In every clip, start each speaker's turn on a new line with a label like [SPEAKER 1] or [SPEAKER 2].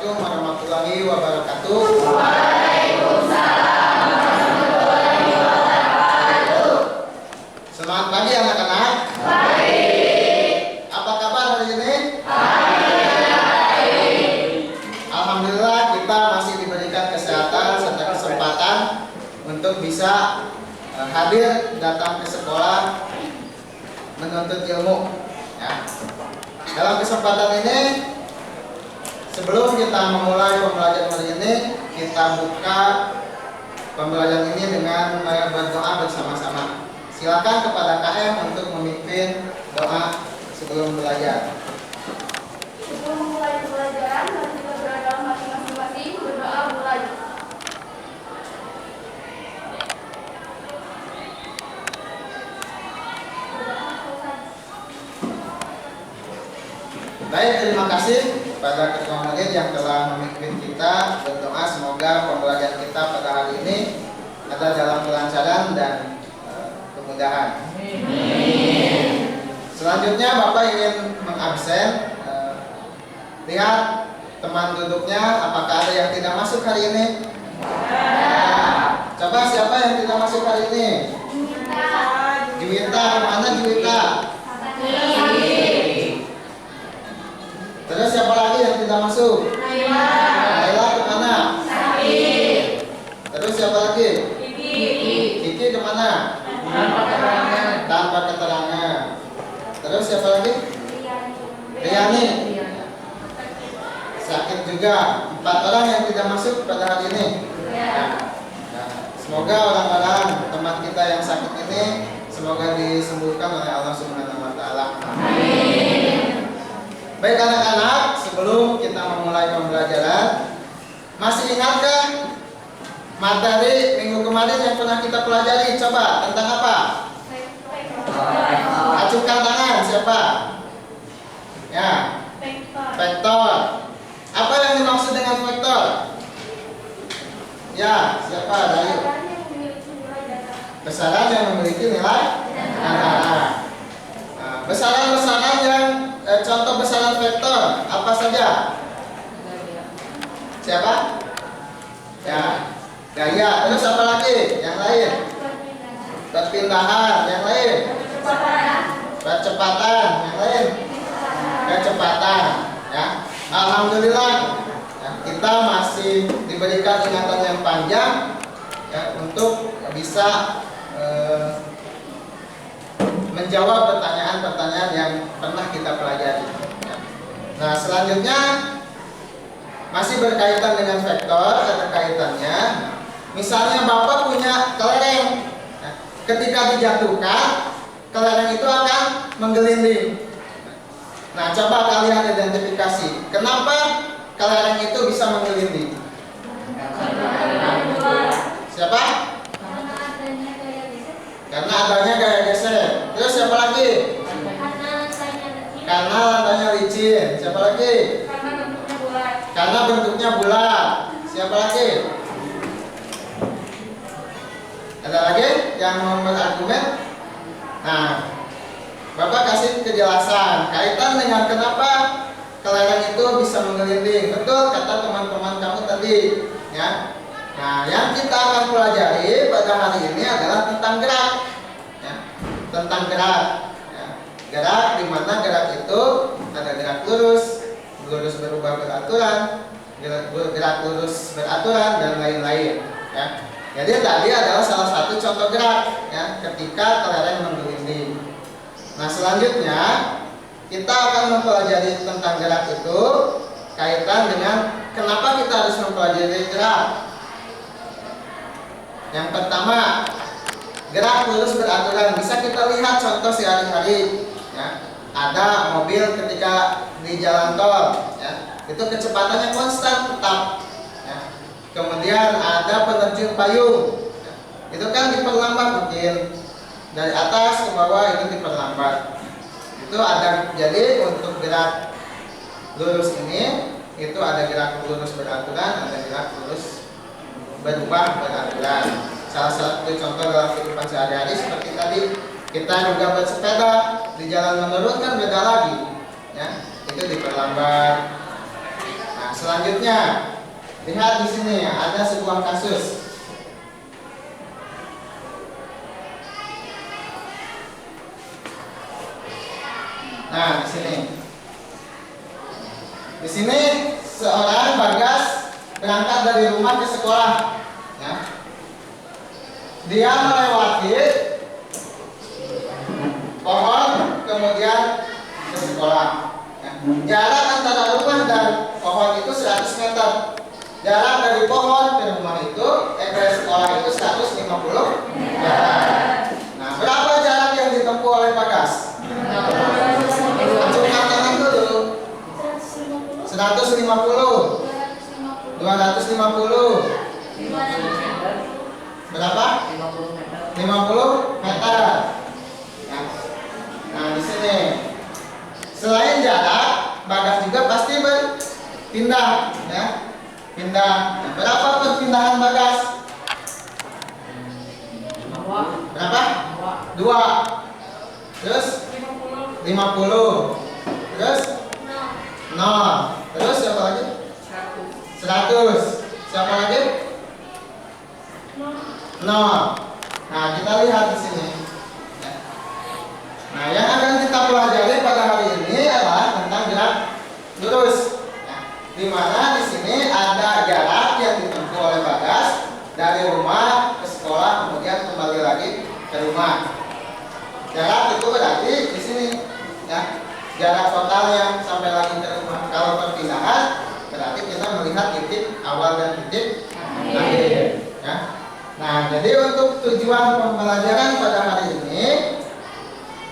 [SPEAKER 1] Assalamualaikum warahmatullahi wabarakatuh.
[SPEAKER 2] Waalaikumsalam warahmatullahi wabarakatuh.
[SPEAKER 1] Selamat pagi anak-anak.
[SPEAKER 2] Baik.
[SPEAKER 1] Apa kabar hari ini?
[SPEAKER 2] Baik.
[SPEAKER 1] Alhamdulillah kita masih diberikan kesehatan serta kesempatan untuk bisa hadir datang ke sekolah menuntut ilmu. Ya. Dalam kesempatan ini, sebelum kita memulai pembelajaran hari ini, kita buka pembelajaran ini dengan berdoa bersama-sama. Silakan kepada KM untuk memimpin doa sebelum belajar.
[SPEAKER 3] Sebelum memulai pembelajaran, mari kita berdoa dalam hati masing-masing, berdoa mulai.
[SPEAKER 1] Baik, terima kasih kepada ketua murid yang telah memimpin kita berdoa. Semoga pembelajaran kita pada hari ini ada dalam kelancaran dan kemudahan. Selanjutnya Bapak ingin mengabsen. Lihat teman duduknya, apakah ada yang tidak masuk hari ini? Coba siapa yang tidak masuk hari ini? Juwita, kemana Juwita? Terus siapa lagi yang tidak masuk? Naila kemana? Terus siapa lagi? Kiki kemana? Tanpa keterangan. Terus siapa lagi? Riani. Sakit juga. 4 orang yang tidak masuk pada hari ini. Nah, semoga orang-orang teman kita yang sakit ini semoga disembuhkan oleh Allah Subhanahu wa taala. Baik anak-anak, sebelum kita memulai pembelajaran, masih ingatkah materi minggu kemarin yang pernah kita pelajari? Coba, tentang apa? Acukan tangan, siapa? Ya, vektor. Apa yang dimaksud dengan vektor? Ya, siapa? Dayu. Besaran yang memiliki nilai data. Besaran-besaran yang contoh besaran vektor apa saja? Siapa? Ya, gaya. Terus apa lagi? Yang lain? Perpindahan. Yang lain? Percepatan. Yang lain? Kecepatan. Ya. Alhamdulillah ya, kita masih diberikan ingatan yang panjang ya, untuk bisa menjawab pertanyaan-pertanyaan yang pernah kita pelajari. Nah, selanjutnya masih berkaitan dengan vektor, ada kaitannya. Misalnya Bapak punya kelereng, ketika dijatuhkan, kelereng itu akan menggelinding. Nah, coba kalian identifikasi, kenapa kelereng itu bisa menggelinding? Siapa? Karena adanya gaya geser. Terus siapa lagi? Karena lantainya licin. Siapa lagi? Karena bentuknya bulat. Siapa lagi? Ada lagi yang mau berargumen? Nah, Bapak kasih kejelasan kaitan dengan kenapa kelereng itu bisa menggelinding. Betul kata teman-teman kamu tadi, ya. Nah, yang kita akan pelajari pada hari ini adalah tentang gerak, ya. Tentang gerak, ya. Gerak di mana gerak itu ada gerak lurus, lurus berubah beraturan, gerak lurus beraturan dan lain-lain, ya. Jadi tadi adalah salah satu contoh gerak, ya, ketika kelereng menggelinding. Nah, selanjutnya kita akan mempelajari tentang gerak itu kaitan dengan kenapa kita harus mempelajari gerak. Yang pertama, gerak lurus beraturan. Bisa kita lihat contoh sehari-hari, ya. Ada mobil ketika di jalan tol, ya, itu kecepatannya konstan tetap, ya. Kemudian ada penerjun payung, ya. Itu kan diperlambat mungkin dari atas ke bawah, itu diperlambat. Itu ada, jadi untuk gerak lurus ini itu ada gerak lurus beraturan, ada gerak lurus berubah beraturan. Salah satu contoh dalam kehidupan sehari-hari seperti tadi kita juga bersepeda di jalan menurun kan beda lagi, ya, itu diperlambat. Nah, selanjutnya lihat di sini ada sebuah kasus. Nah, di sini. Di sini seorang Bagas berangkat dari rumah ke sekolah. Ya. Dia melewati pohon kemudian ke sekolah. Ya. Jarak antara rumah dan pohon itu 100 meter. Jarak dari pohon ke rumah itu ke sekolah itu 150 meter. Nah, berapa jarak yang ditempuh oleh Bagas? Acungkan tangan dulu. 150, 250, berapa? 50 meter. Nah, di sini selain jarak, Bagas juga pasti berpindah, ya. Pindah. Nah, berapa perpindahan Bagas? Berapa? 2. Terus 50. Terus 0. Terus siapa lagi? 100. Siapa lagi? 0. Nah, kita lihat di sini. Nah, yang akan kita pelajari pada hari ini adalah tentang gerak lurus. Nah, di mana di sini ada jarak yang ditempuh oleh Bagas dari rumah ke sekolah kemudian kembali lagi ke rumah. Jarak itu berarti di sini, ya. Jarak totalnya sampai lagi ke rumah. Kalau perpindahan berarti kita melihat titik awal dan titik akhir, ya. Nah, jadi untuk tujuan pembelajaran pada hari ini,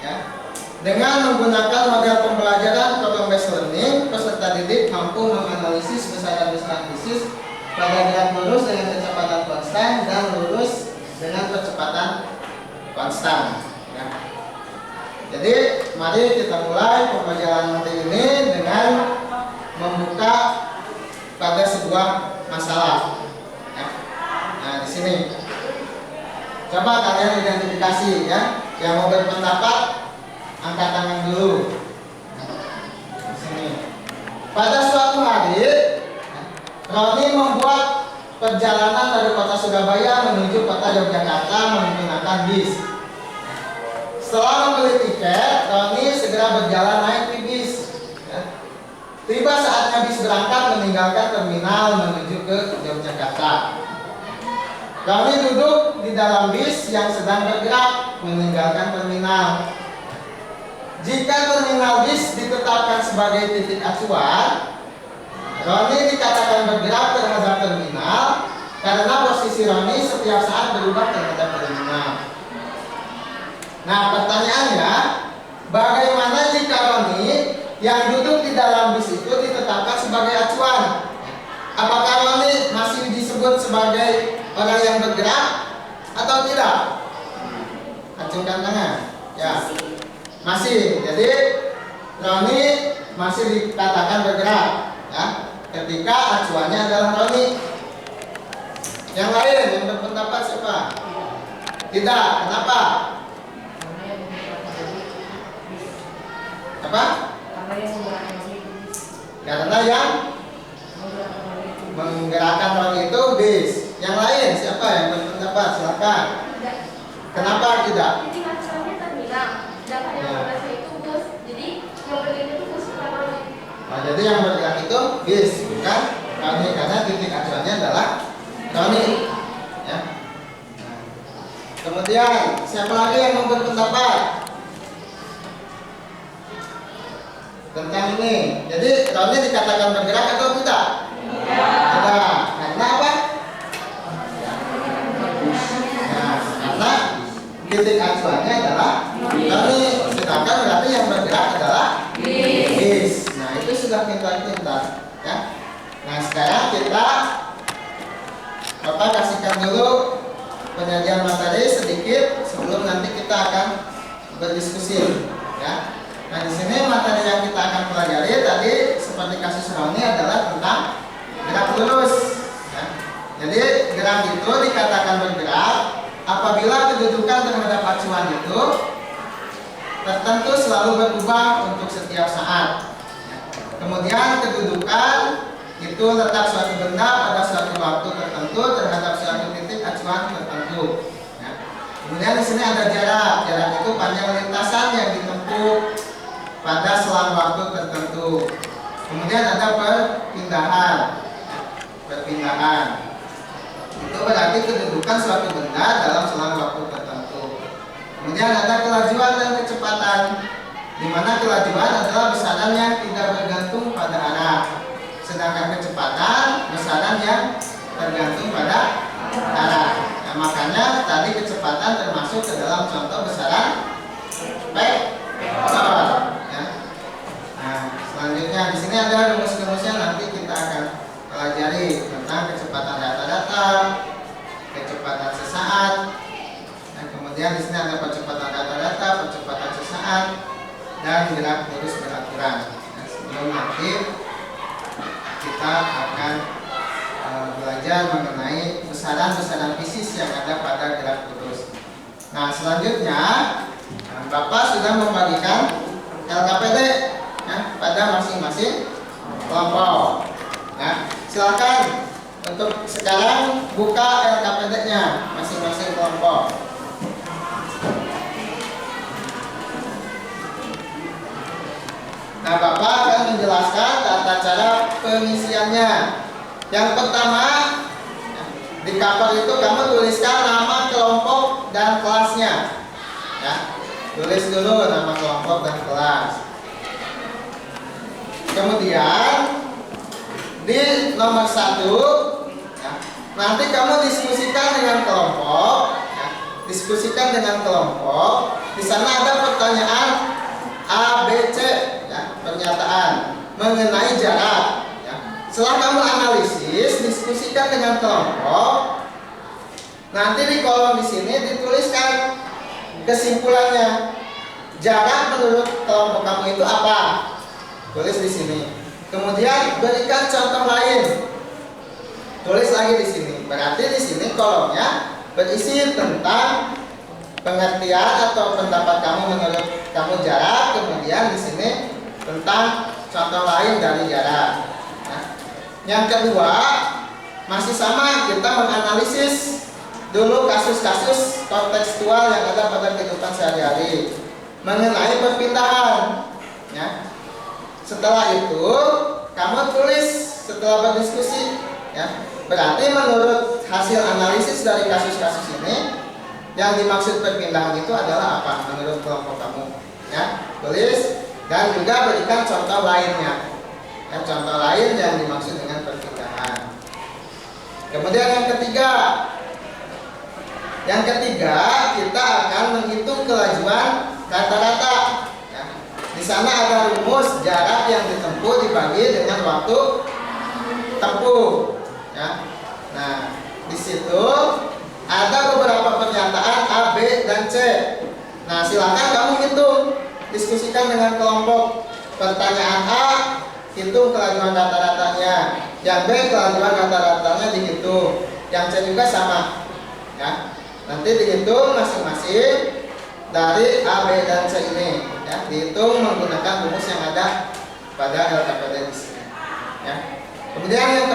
[SPEAKER 1] ya, dengan menggunakan model pembelajaran problem based learning, peserta didik mampu menganalisis besaran-besaran krisis pada gerak lurus dengan kecepatan konstan dan lurus dengan kecepatan konstan, ya. Jadi mari kita mulai pembelajaran hari ini dengan membuka pada sebuah masalah. Ya. Nah, di sini coba kalian identifikasi, ya. Yang mau berpendapat angkat tangan dulu. Di sini. Pada suatu hari, Roni membuat perjalanan dari kota Surabaya menuju kota Yogyakarta menggunakan bis. Setelah membeli tiket, Roni segera berjalan naik di bis. Ya. Tiba saatnya bis berangkat meninggalkan terminal menuju ke Yogyakarta. Roni duduk di dalam bis yang sedang bergerak meninggalkan terminal. Jika terminal bis ditetapkan sebagai titik acuan, Roni dikatakan bergerak terhadap terminal karena posisi Roni setiap saat berubah terhadap terminal. Nah, pertanyaannya, bagaimana jika Roni yang duduk di dalam bis itu ditetapkan sebagai acuan? Apakah Roni masih disebut sebagai orang yang bergerak atau tidak? Acungkan tangan. Ya, masih. Jadi Roni masih dikatakan bergerak, ya, ketika acuannya adalah Roni. Yang lain yang berpendapat siapa? Tidak. Kenapa? Apa? Karena yang menggerakkan Roni itu bis. Yang lain siapa yang berpendapat? Silakan. Kenapa tidak?
[SPEAKER 3] Titik acuannya terminal, sedangkan yang bergerak itu bus. Jadi yang bergerak itu bus bukan Roni.
[SPEAKER 1] Nah, jadi yang bergerak itu bis, bukan Roni, karena titik acuannya adalah Roni. Ya. Nah, kemudian siapa lagi yang mau berpendapat tentang ini? Jadi Roni dikatakan bergerak atau tidak? Tidak. Karena apa? Nah, karena titik acuannya adalah Roni, sedangkan berarti yang bergerak adalah bis. Nah, itu sudah pintar-pintar, ya. Nah, sekarang kita Bapak kasihkan dulu penyajian materi sedikit sebelum nanti kita akan berdiskusi, ya. Nah, di sini materi yang kita akan pelajari tadi seperti kasus Roni adalah tentang gerak lurus, ya. Jadi gerak itu dikatakan bergerak apabila kedudukan terhadap acuan itu tertentu selalu berubah untuk setiap saat. Ya. Kemudian kedudukan itu letak suatu benda pada suatu waktu tertentu terhadap suatu titik acuan tertentu. Ya. Kemudian di sini ada jarak. Jarak itu panjang lintasan yang ditempuh pada selang waktu tertentu. Kemudian ada perpindahan. Perpindahan itu berarti kedudukan suatu benda dalam selang waktu tertentu. Kemudian ada kelajuan dan kecepatan, di mana kelajuan adalah besaran yang tidak bergantung pada arah, sedangkan kecepatan besaran yang tergantung pada arah. Nah, makanya tadi kecepatan termasuk ke dalam contoh besaran vektor. Ya. Nah, selanjutnya di sini ada rumus-rumusnya, nanti kita akan pelajari tentang kecepatan rata-rata, kecepatan sesaat. Nah, kemudian di sini ada percepatan rata-rata, percepatan sesaat, dan gerak lurus beraturan. Nah, sebelum nanti kita akan belajar mengenai besaran-besaran fisis yang ada pada gerak lurus. Nah, selanjutnya Bapak sudah membagikan LKPD ya, pada masing-masing kelompok. Nah, silakan untuk sekarang buka LKPD-nya masing-masing kelompok. Nah, Bapak akan menjelaskan tata cara pengisiannya. Yang pertama, di cover itu kamu tuliskan nama kelompok dan kelasnya. Ya, tulis dulu nama kelompok dan kelas. Kemudian di nomor 1, ya, nanti kamu diskusikan dengan kelompok. Ya, diskusikan dengan kelompok. Di sana ada pertanyaan A, B, C, ya, pernyataan mengenai jarak. Ya. Setelah kamu analisis, diskusikan dengan kelompok. Nanti di kolom di sini dituliskan kesimpulannya. Jarak menurut kelompok kamu itu apa? Tulis di sini. Kemudian berikan contoh lain. Tulis lagi di sini. Berarti di sini kolomnya berisi tentang pengertian atau pendapat kamu menurut kamu jarak. Kemudian di sini tentang contoh lain dari jarak. Nah, yang kedua masih sama, kita menganalisis dulu kasus-kasus kontekstual yang ada pada kehidupan sehari-hari mengenai perpindahan. Ya. Setelah itu kamu tulis setelah berdiskusi. Ya. Berarti menurut hasil analisis dari kasus-kasus ini, yang dimaksud perpindahan itu adalah apa menurut kelompok kamu? Ya, tulis dan juga berikan contoh lainnya. Ya, contoh lain yang dimaksud dengan perpindahan. Kemudian yang ketiga kita akan menghitung kelajuan rata-rata. Ya, di sana ada rumus jarak yang ditempuh dibagi dengan waktu tempuh. Ya, nah di situ ada beberapa pernyataan A, B, dan C. Nah, silakan kamu hitung, diskusikan dengan kelompok. Pertanyaan A, hitung kelajuan rata-ratanya. Yang B, kelajuan rata-ratanya dihitung. Yang C juga sama. Ya, nanti dihitung masing-masing dari A, B, dan C ini. Ya, dihitung menggunakan rumus yang ada pada LKPD di sini. Ya. Kemudian yang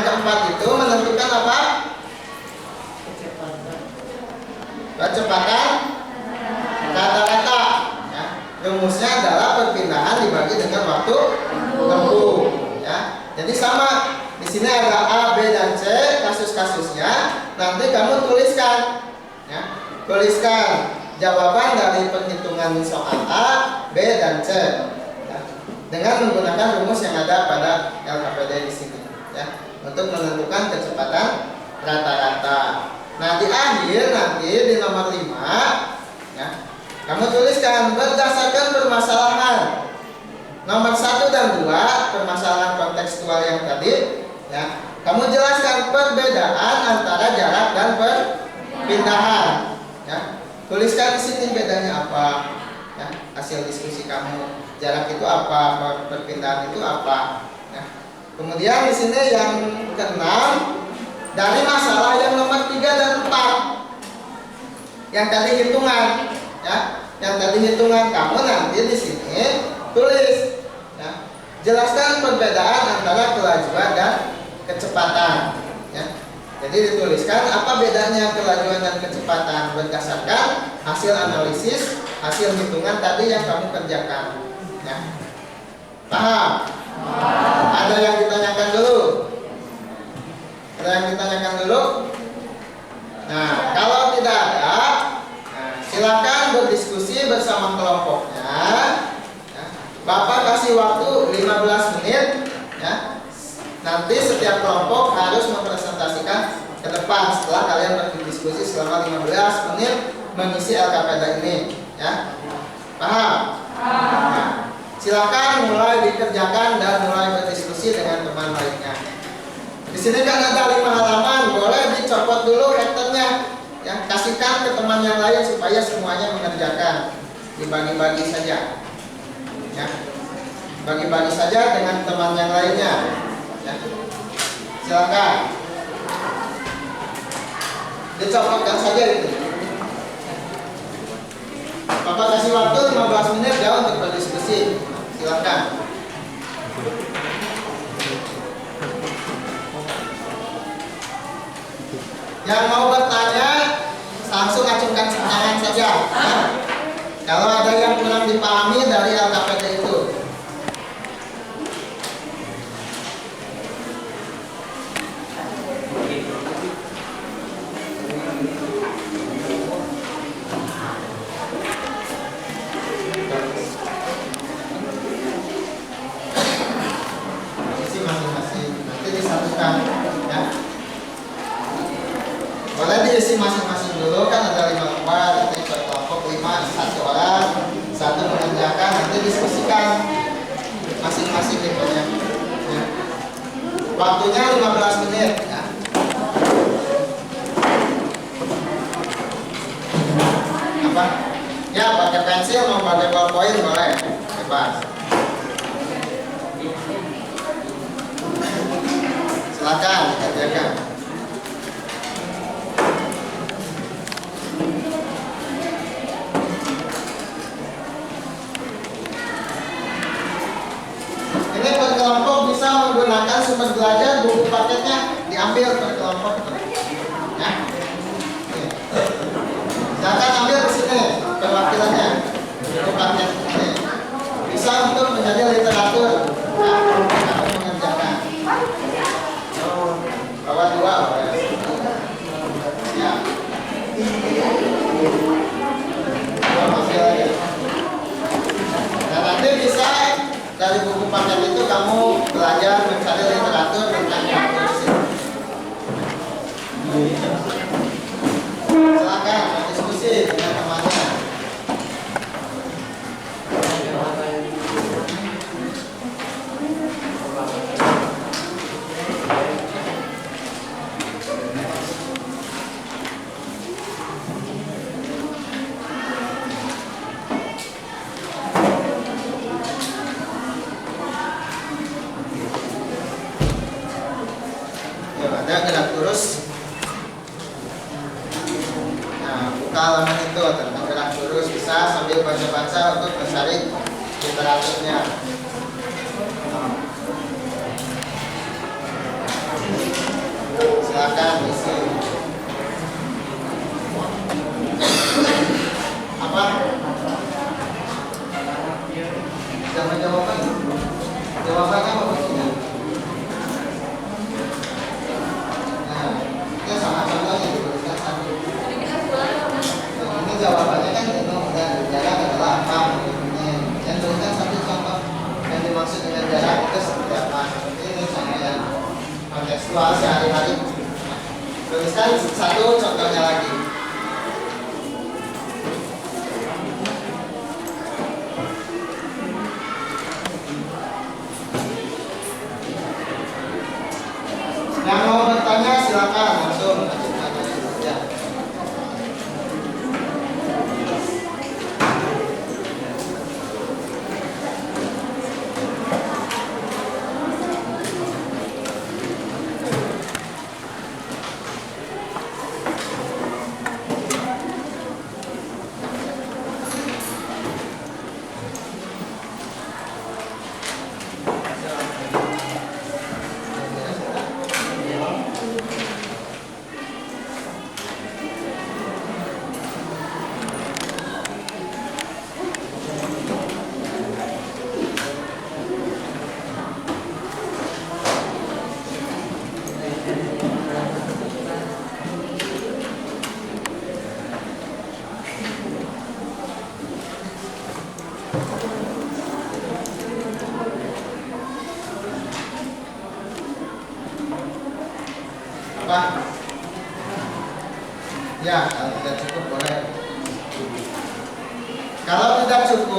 [SPEAKER 1] keempat itu menentukan apa? Kecepatan rata-rata. Ya. Rumusnya adalah perpindahan dibagi dengan waktu tempuh. Ya. Jadi sama. Di sini ada A, B, dan C kasus-kasusnya. Nanti kamu tuliskan. Ya. Tuliskan jawaban dari perhitungan soal A, B, dan C. Ya. Dengan menggunakan rumus yang ada pada LKPD di sini. Ya. Untuk menentukan kecepatan rata-rata. Nah, di akhir nanti di nomor 5, ya, kamu tuliskan berdasarkan permasalahan nomor 1 dan 2, permasalahan kontekstual yang tadi, ya, kamu jelaskan perbedaan antara jarak dan perpindahan. Ya, tuliskan di sini bedanya apa, ya, hasil diskusi kamu. Jarak itu apa, perpindahan itu apa. Ya. Kemudian di sini yang keenam, dari masalah yang nomor 3 dan 4, yang tadi hitungan, ya, yang tadi hitungan kamu nanti di sini tulis, ya, Jelaskan perbedaan antara kelajuan dan kecepatan. Ya. Jadi dituliskan apa bedanya kelajuan dan kecepatan berdasarkan hasil analisis, hasil hitungan tadi yang kamu kerjakan. Ya. Paham? Ada yang ditanyakan dulu? Ada yang ditanyakan dulu? Nah, kalau tidak ada, silakan berdiskusi bersama kelompoknya. Ya. Bapak kasih waktu 15 menit. Ya. Nanti setiap kelompok harus mempresentasikan ke depan setelah kalian berdiskusi selama 15 menit mengisi LKPD ini. Ya. Paham? Nah, silakan mulai dikerjakan dan mulai berdiskusi dengan teman lainnya. Di sini kan ada 5 halaman, boleh dicopot dulu headernya. Ya, kasihkan ke teman yang lain supaya semuanya mengerjakan. Dibagi-bagi saja. Ya. Bagi-bagi saja dengan teman yang lainnya. Ya. Silakan. Dicopotkan saja itu. Bapak kasih waktu 15 menit ya untuk berdiskusi. Silakan. Yang mau bertanya langsung acungkan tangan saja. Nah, kalau ada yang kurang dipahami dari LKPD itu. Isi masing-masing. Nanti disatukan. Ya. Boleh diisi masing-masing dulu, kan ada 5 lembar, nanti per kelompok 5, 1 orang, 1 mengerjakan, nanti diskusikan masing-masing itunya. Ya. Waktunya 15 menit. Ya. Apa? Ya, pakai pensil mau pakai ballpoint boleh, bebas. Silakan kerjakan. Ini per kelompok bisa menggunakan sumber belajar, buku paketnya diambil per kelompok. Ya. Oke. Silakan ambil di sini perwakilannya, buku paket ini. Bisa untuk menjadi literatur. Ya, kamu mengerjakan. Bawa 2 boleh. Ya. 2 masih lagi. Dan nanti bisa dari buku paket itu kamu belajar mencari literatur tentang kursi. Silakan diskusi dengan temannya. Ada gerak lurus. Nah, buka halaman itu tentang gerak lurus, bisa sambil baca-baca untuk mencari literaturnya. Silakan isi. Apa? Jangan jawabannya. Jawabannya apa begini? Ini jawabannya kan itu dan jarak adalah apa ini. Yang tuliskan satu contoh yang dimaksud dengan jarak itu seperti apa. Ini contoh yang kontekstual sehari-hari. Tuliskan satu contohnya lagi. Yang mau bertanya silakan langsung tanya saja.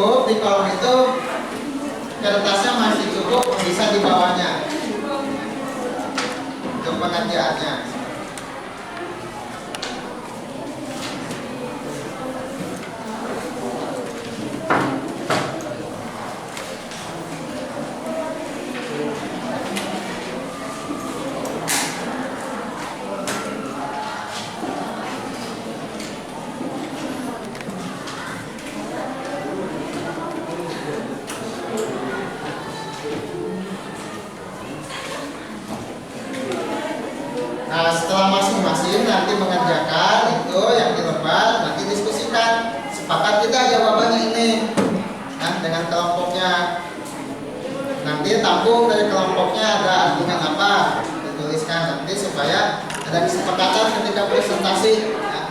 [SPEAKER 1] cukup di kolom itu kertasnya masih cukup, bisa di bawahnya untuk pengerjaannya. Nah, setelah masing-masing nanti mengerjakan itu yang dilembar, nanti diskusikan, sepakat kita jawabannya ini, nah, dengan kelompoknya. Nanti tampung dari kelompoknya ada argumen apa, dituliskan nanti supaya ada kesepakatan ketika presentasi. Nah.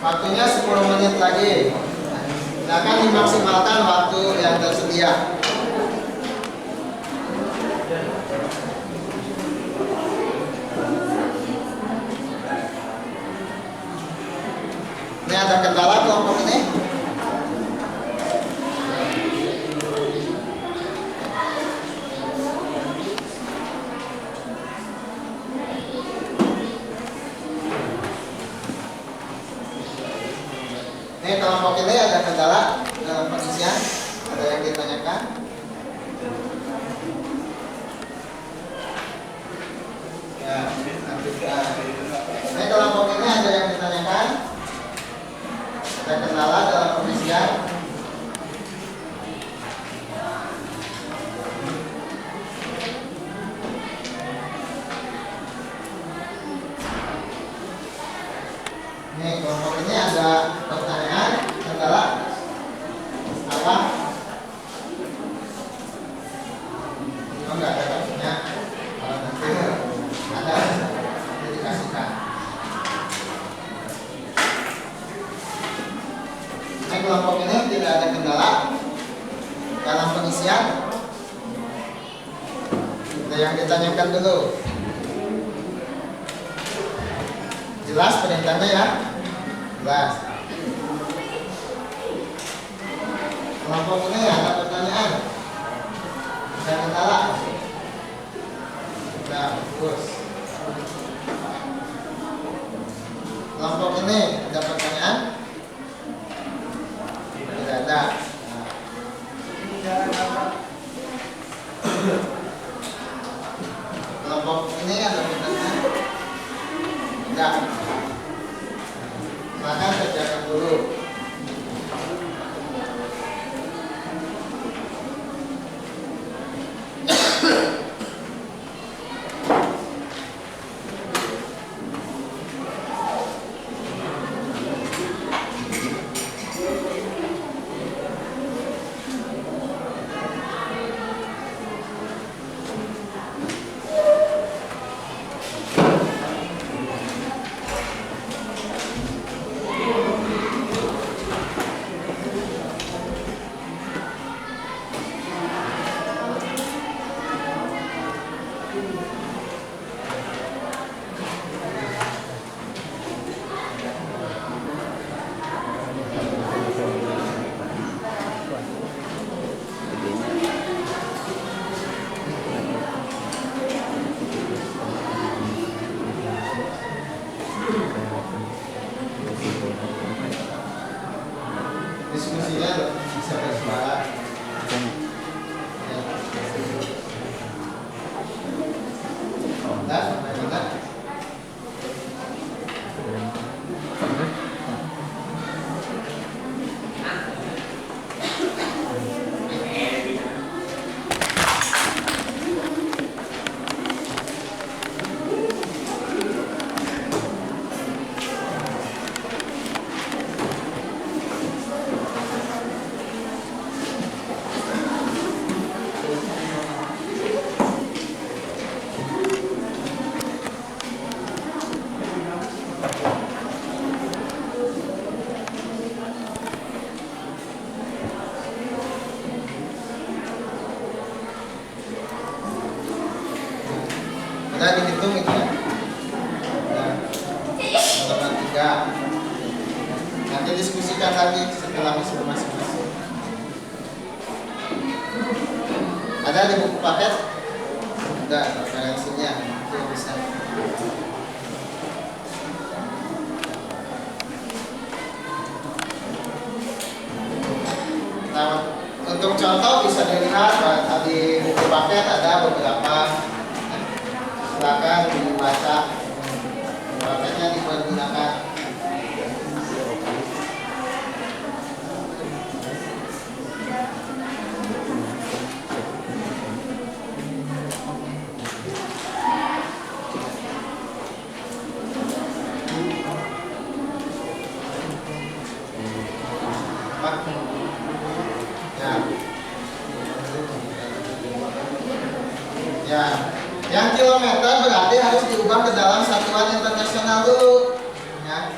[SPEAKER 1] Waktunya 10 menit lagi. Silakan dimaksimalkan waktu yang tersedia. Ini ada kendala kelompok ini? Ini kelompok ini ada kendala dalam pengisian, ada yang ditanyakan? Ya, lanjutkan. Ini kelompok ini ada yang ditanyakan? Ada kendala dalam pengisian? Ini kelompok ini ada pertanyaan, kendala apa? Oh, enggak ada kasusnya. Kalau nanti ada, nanti dikasihkan. Ini kelompok ini tidak ada kendala dalam pengisian. Ada yang ditanyakan dulu. Jelas perintahnya ya? Jelas. Kelompok ini ada pertanyaan? Ada kendala? Sudah, bagus. Kelompok ini ada pertanyaan? Tidak ada. Kelompok ini ada pertanyaan? Tidak. Maka kerjakan dulu. Ada dihitung itu ya. Halaman 3. Nanti diskusikan lagi setelah masing-masing. Ada di buku paket? Ada referensinya. Itu bisa. Nah, untuk contoh bisa dilihat di buku paket ada beberapa. Silakan dibaca. Paketnya dipergunakan. Ya, yang kilometer berarti harus diubah ke dalam satuan internasional dulu. Ya,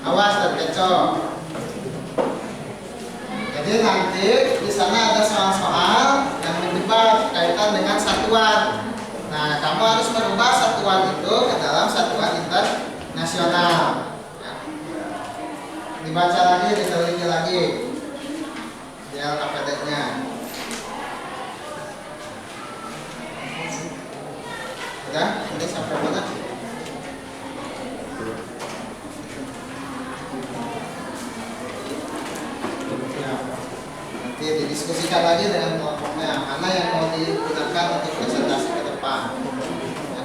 [SPEAKER 1] awas terkecoh. Jadi nanti di sana ada soal-soal yang menjebak kaitan dengan satuan. Nah, kamu harus merubah satuan itu ke dalam satuan internasional. Ya. Dibaca lagi, diteliti lagi. Dia KPD-nya. Udah, ini sampai mana? Ya, nanti didiskusikan lagi dengan kelompoknya mana yang mau digunakan untuk presentasi ke depan. Ya.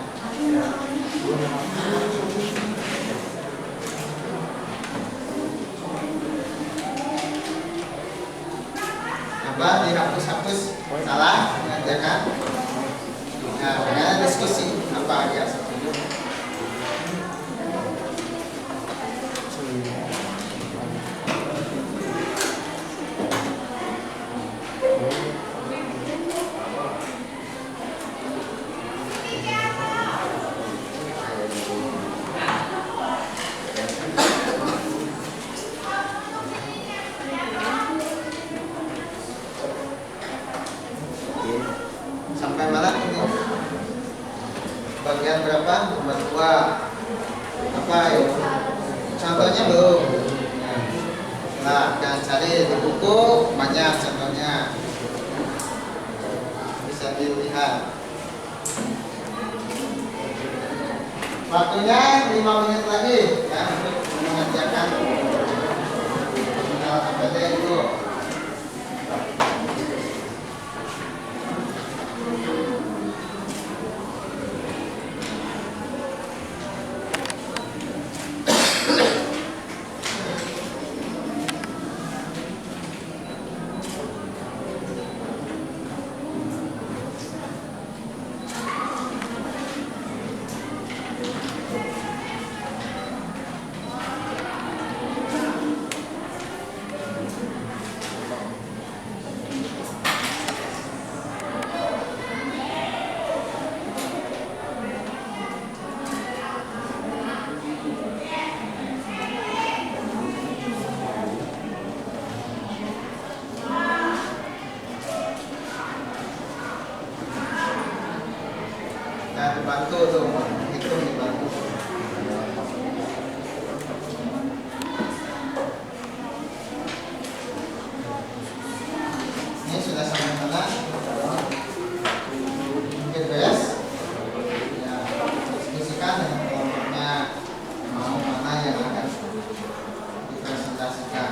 [SPEAKER 1] Apa dihapus-hapus salah mengajarkan? Nah, makanya diskusi apa aja setuju. Sampai mana ini? Bagian berapa? Nomor 2. Apa ya? Contohnya belum. Nah, jangan cari di buku banyak contohnya. Bisa dilihat. Waktunya 5 menit lagi ya untuk mengerjakan KPD itu. Nah, dibantu tuh, itu dibantu. Ini sudah sampai mana? Mungkin beres. Ya, diskusikan dengan kelompoknya mau mana yang akan dipresentasikan.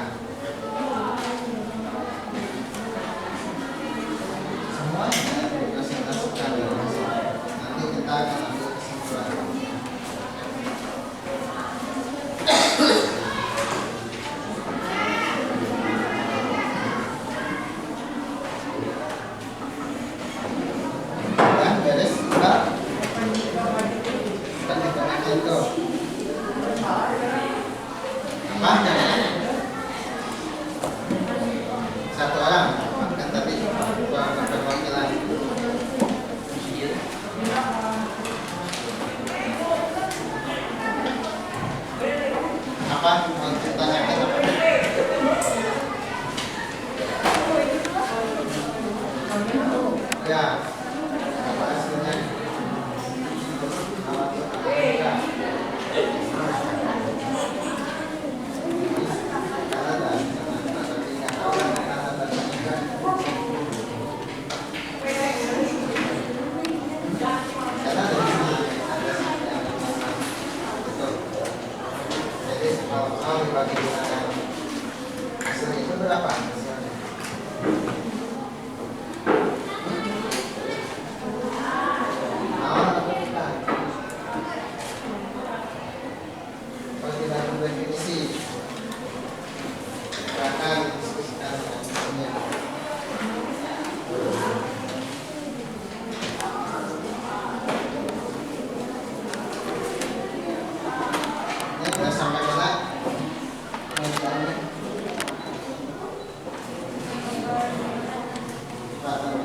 [SPEAKER 1] Semuanya dipresentasikan. Nanti kita akan ambil kesimpulan. Dan beres sudah. Dan ditanya itu. Apa jangan? Satu orang. Kan tadi perwakilan. Apa mau ditanyakan apa? Ya, apa hasilnya?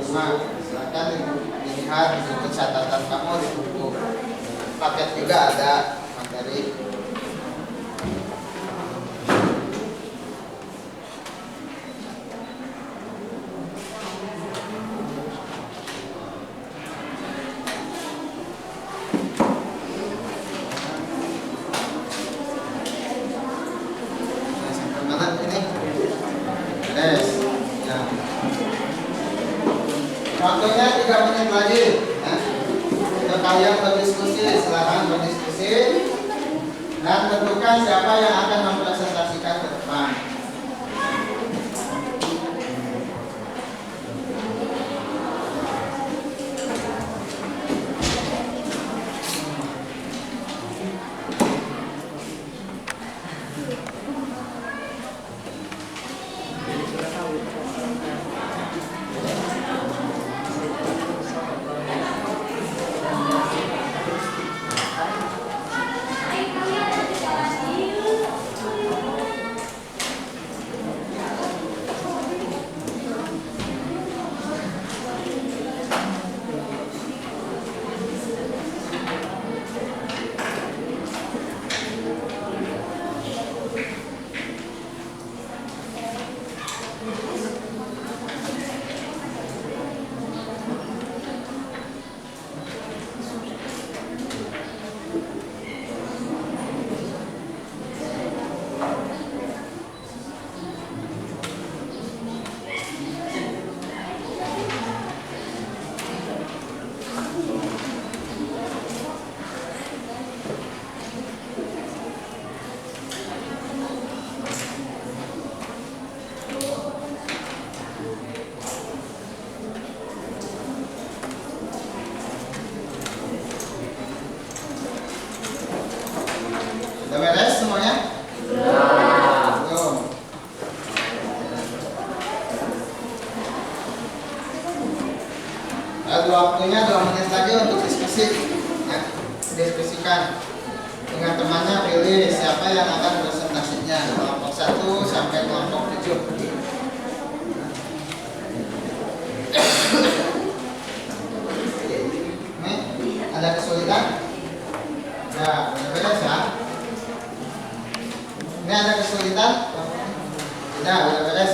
[SPEAKER 1] Nah, silakan dilihat di catatan kamu di buku paket juga ada materi. Waktunya 3 menit lagi ya. Untuk kalian berdiskusi, silakan berdiskusi dan tentukan siapa yang akan mempresentasikan ke depan. Sudah beres semuanya? Belum. Ada waktunya 2 menit lagi untuk diskusi ya. Diskusikan dengan temannya, pilih siapa yang akan presentasinya, kelompok 1 sampai kelompok 7. Ini ada kesulitan? Ya, udah beres ya. Ini ada kesulitan? Tidak, udah beres.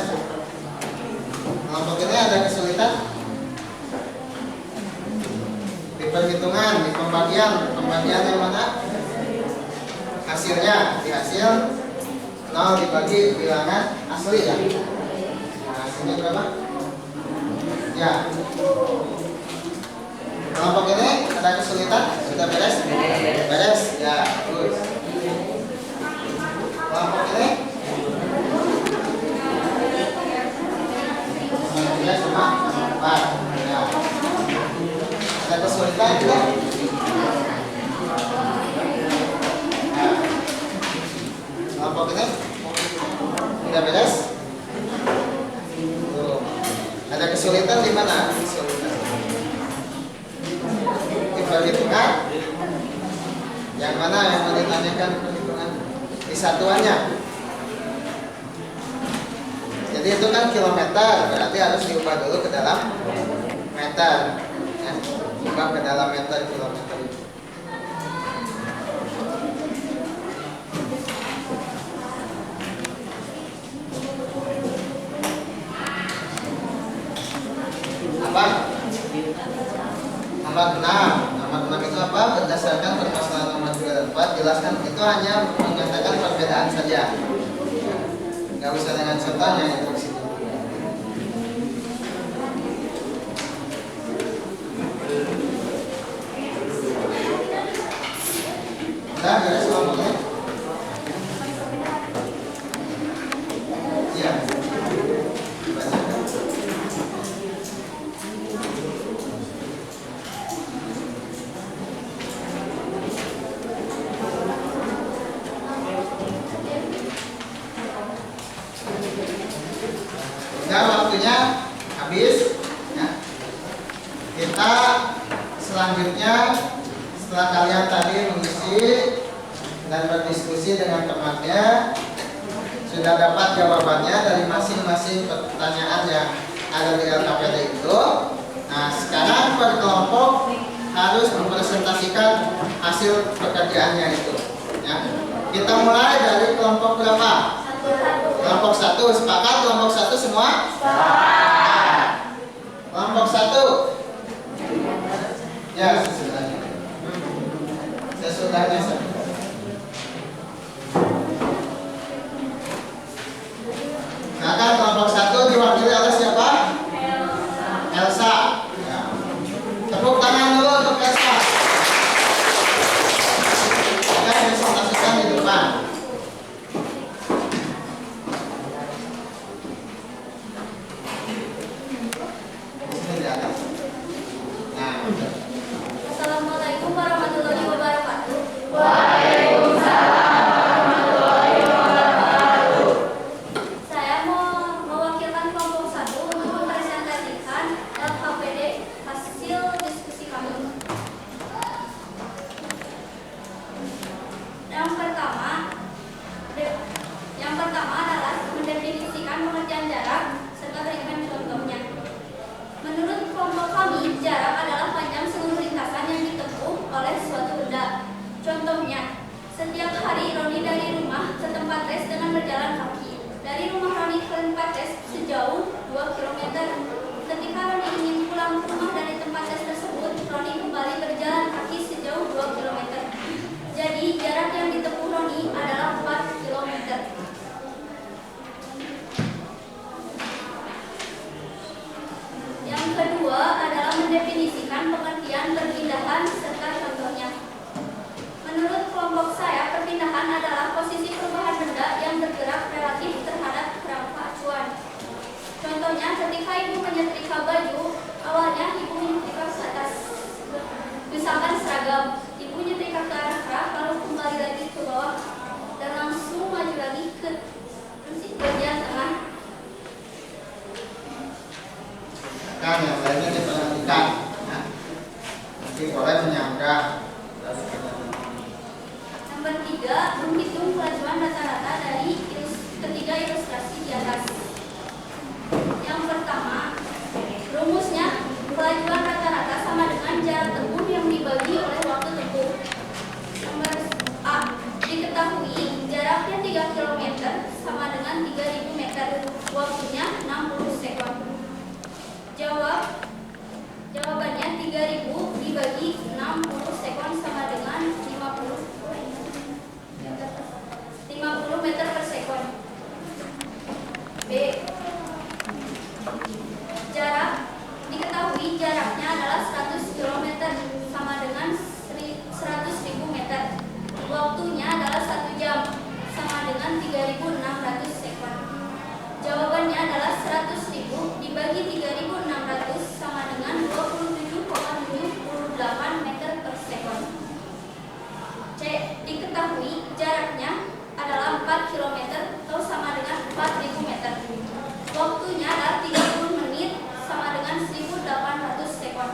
[SPEAKER 1] Kelompok ini ada kesulitan? Di perhitungan, di pembagian yang mana? Hasilnya, di hasil 0 dibagi bilangan asli ya. Nah, hasilnya berapa? Ya. Kelompok ini ada kesulitan? Sudah beres? Beres? Ya, bagus. Kelompok ini? Beres sama 4. Ya. Ada kesulitan juga? Ya. Kelompok ini? Sudah beres? Tuh. Ada kesulitan di mana? Kesulitan di perhitungan. Yang mana yang mau ditanyakan perhitungan? Di satuannya. Jadi itu kan kilometer, berarti harus diubah dulu ke dalam meter. Ya, ubah ke dalam meter kilometer itu. Apa? Nomor 6. Nomor 6 itu apa? Berdasarkan permasalahan nomor 3 dan 4, jelaskan. Itu hanya menyatakan perbedaan saja. Nggak usah dengan contohnya itu di situ. Udah beres kelompoknya? Iya. Nah, waktunya habis ya. Kita selanjutnya setelah kalian tadi mengisi dan berdiskusi dengan temannya, sudah dapat jawabannya dari masing-masing pertanyaan yang ada di LKPD itu, harus mempresentasikan hasil pekerjaannya itu. Ya. Kita mulai dari kelompok berapa? Kelompok 1. Sepakat kelompok 1 semua? Sepakat. Kelompok 1. Ya, sesudahnya. Sesudahnya. Maka kelompok 1 diwakili oleh siapa? Elsa. Ya. Tepuk tangan dulu untuk Elsa. Kita presentasikan di depan.
[SPEAKER 3] Assalamualaikum warahmatullahi wabarakatuh.
[SPEAKER 2] Waalaikumsalam warahmatullahi wabarakatuh.
[SPEAKER 3] Saya mau mewakilkan kelompok 1 untuk mempresentasikan LKPD hasil diskusi kami. Yang pertama adalah mendefinisikan pengertian jarak serta berikan contohnya. Menurut kelompok kami, jarak adalah panjang seluruh lintasan yang ditempuh oleh suatu benda. Contohnya, setiap hari Roni dari rumah ke tempat les dengan berjalan kaki. Dari rumah Roni ke tempat les sejauh 2 km. Ketika Roni ingin pulang ke rumah dari tempat les tersebut, Roni kembali berjalan kaki sejauh 2 km. Jadi, jarak yang ditempuh Roni adalah 4 km. Yang kedua adalah mendefinisikan pengertian perpindahan serta contohnya. Menurut kelompok saya, perpindahan adalah posisi perubahan benda yang bergerak relatif terhadap kerangka acuan. Contohnya, ketika ibu menyetrika baju, awalnya ibu menyetrika ke atas. Misalkan seragam, ibu nyetrika ke arah kerak, lalu kembali lagi ke bawah dan langsung maju lagi ke bagian tengah.
[SPEAKER 1] Kan yang lainnya diperhatikan. Ya. Nanti boleh menyangka.
[SPEAKER 3] Nomor 3, menghitung kelajuan rata-rata dari ketiga ilustrasi di atas. Yang pertama, rumusnya kelajuan rata-rata sama dengan jarak tempuh yang dibagi oleh waktu tempuh. Nomor A, diketahui jaraknya 3 km sama dengan 3000 meter, waktunya 60 sekon. Jawabannya 3000 dibagi 60 sekon sama dengan 50 meter per sekon. B, diketahui jaraknya adalah 100 km sama dengan 100.000 meter. Waktunya adalah 1 jam sama dengan 3600 sekon. Jawabannya adalah 100.000 dibagi 3600 sama dengan 27,78 meter per sekon. C, diketahui jaraknya adalah 4 km atau sama dengan 4000 meter. Waktunya adalah 30 menit sama dengan 1800 sekon.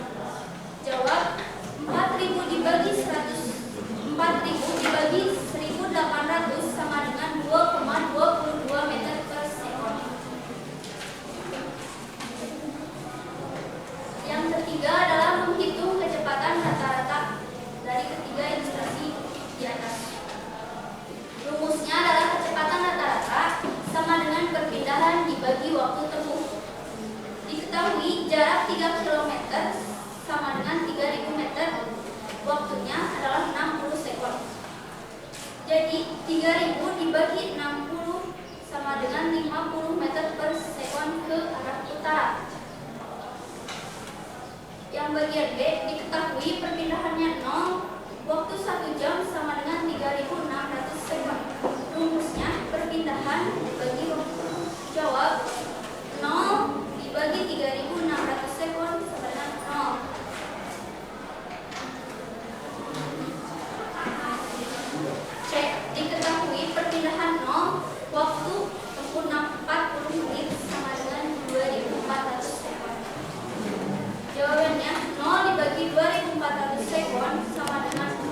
[SPEAKER 3] Jawab, 4000 dibagi 1800 sama dengan 2,22 meter per sekon. Yang ketiga adalah menghitung kecepatan rata-rata dari ketiga ilustrasi di atas. Rumusnya adalah kecepatan rata-rata sama dengan perpindahan dibagi waktu tempuh. Diketahui jarak 3 km sama dengan 3000 meter, waktunya adalah 60 sekon. Jadi 3000 dibagi 60 sama dengan 50 meter per sekon ke arah utara. Yang bagian B, diketahui perpindahannya 0, waktu 1 jam sama dengan 3600 sekon. Rumusnya perpindahan dibagi waktu. Jawab, 0 dibagi 3600 sekon sama dengan 0. C, diketahui perpindahan 0, waktu tempuh 40 menit sama dengan 2400 sekon. Jawabannya 0 dibagi 2400 sekon sama dengan 0.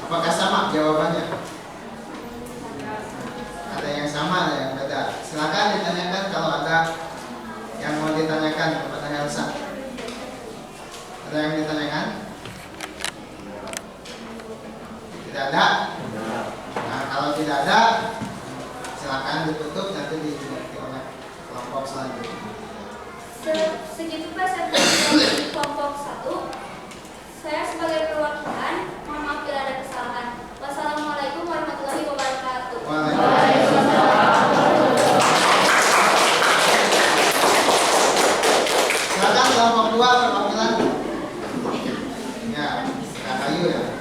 [SPEAKER 1] Apakah sama jawabannya? Ada yang sama, ada yang beda. Silakan ditanyakan kalau ada yang mau ditanyakan kepada Elsa. Ada yang ditanyakan? Tidak ada? Nah, kalau tidak ada, silakan ditutup, nanti diikuti oleh kelompok selanjutnya.
[SPEAKER 3] Segitu presentasi dari kelompok 1. Saya sebagai perwakilan, mohon maaf bila ada kesalahan. Wassalamualaikum warahmatullahi wabarakatuh.
[SPEAKER 1] Silakan kelompok 2 perwakilan. Ya, Kak Ayu ya.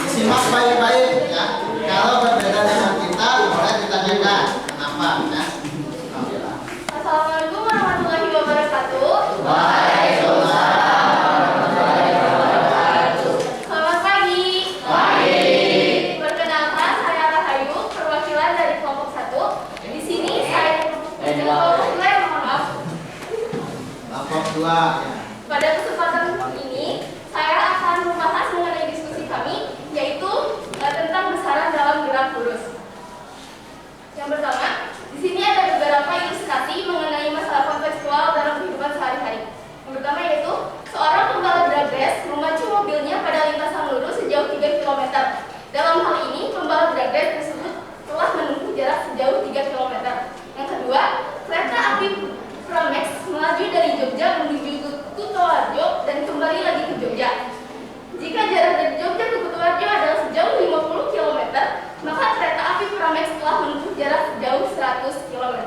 [SPEAKER 1] Disimak baik-baik ya. Kalau berbeda dengan kita, boleh ditanyakan kenapa ya.
[SPEAKER 3] Assalamualaikum warahmatullahi wabarakatuh. Selamat pagi. Perkenalkan, saya Rahayu, perwakilan dari kelompok 1. Di sini saya kelompok 2, mohon maaf.
[SPEAKER 1] Kelompok 2 ya.
[SPEAKER 3] Pada kesempatan ini, saya akan membahas mengenai diskusi kami, yaitu tentang besaran dalam gerak lurus. Yang pertama, di sini ada beberapa ilustrasi mengenai masalah kontekstual dalam kehidupan sehari-hari. Yang pertama yaitu seorang pembalap drag race memacu mobilnya pada lintasan lurus sejauh 3 km. Dalam hal ini, pembalap drag race tersebut telah menempuh jarak sejauh 3 km. Yang kedua, kereta api Pramex melaju dari Jogja menuju Kutoarjo dan kembali lagi ke Jogja. Jika jarak dari Jogja ke Kutoarjo adalah sejauh 50 km, maka kereta api Pramex telah menempuh jarak sejauh 100 km.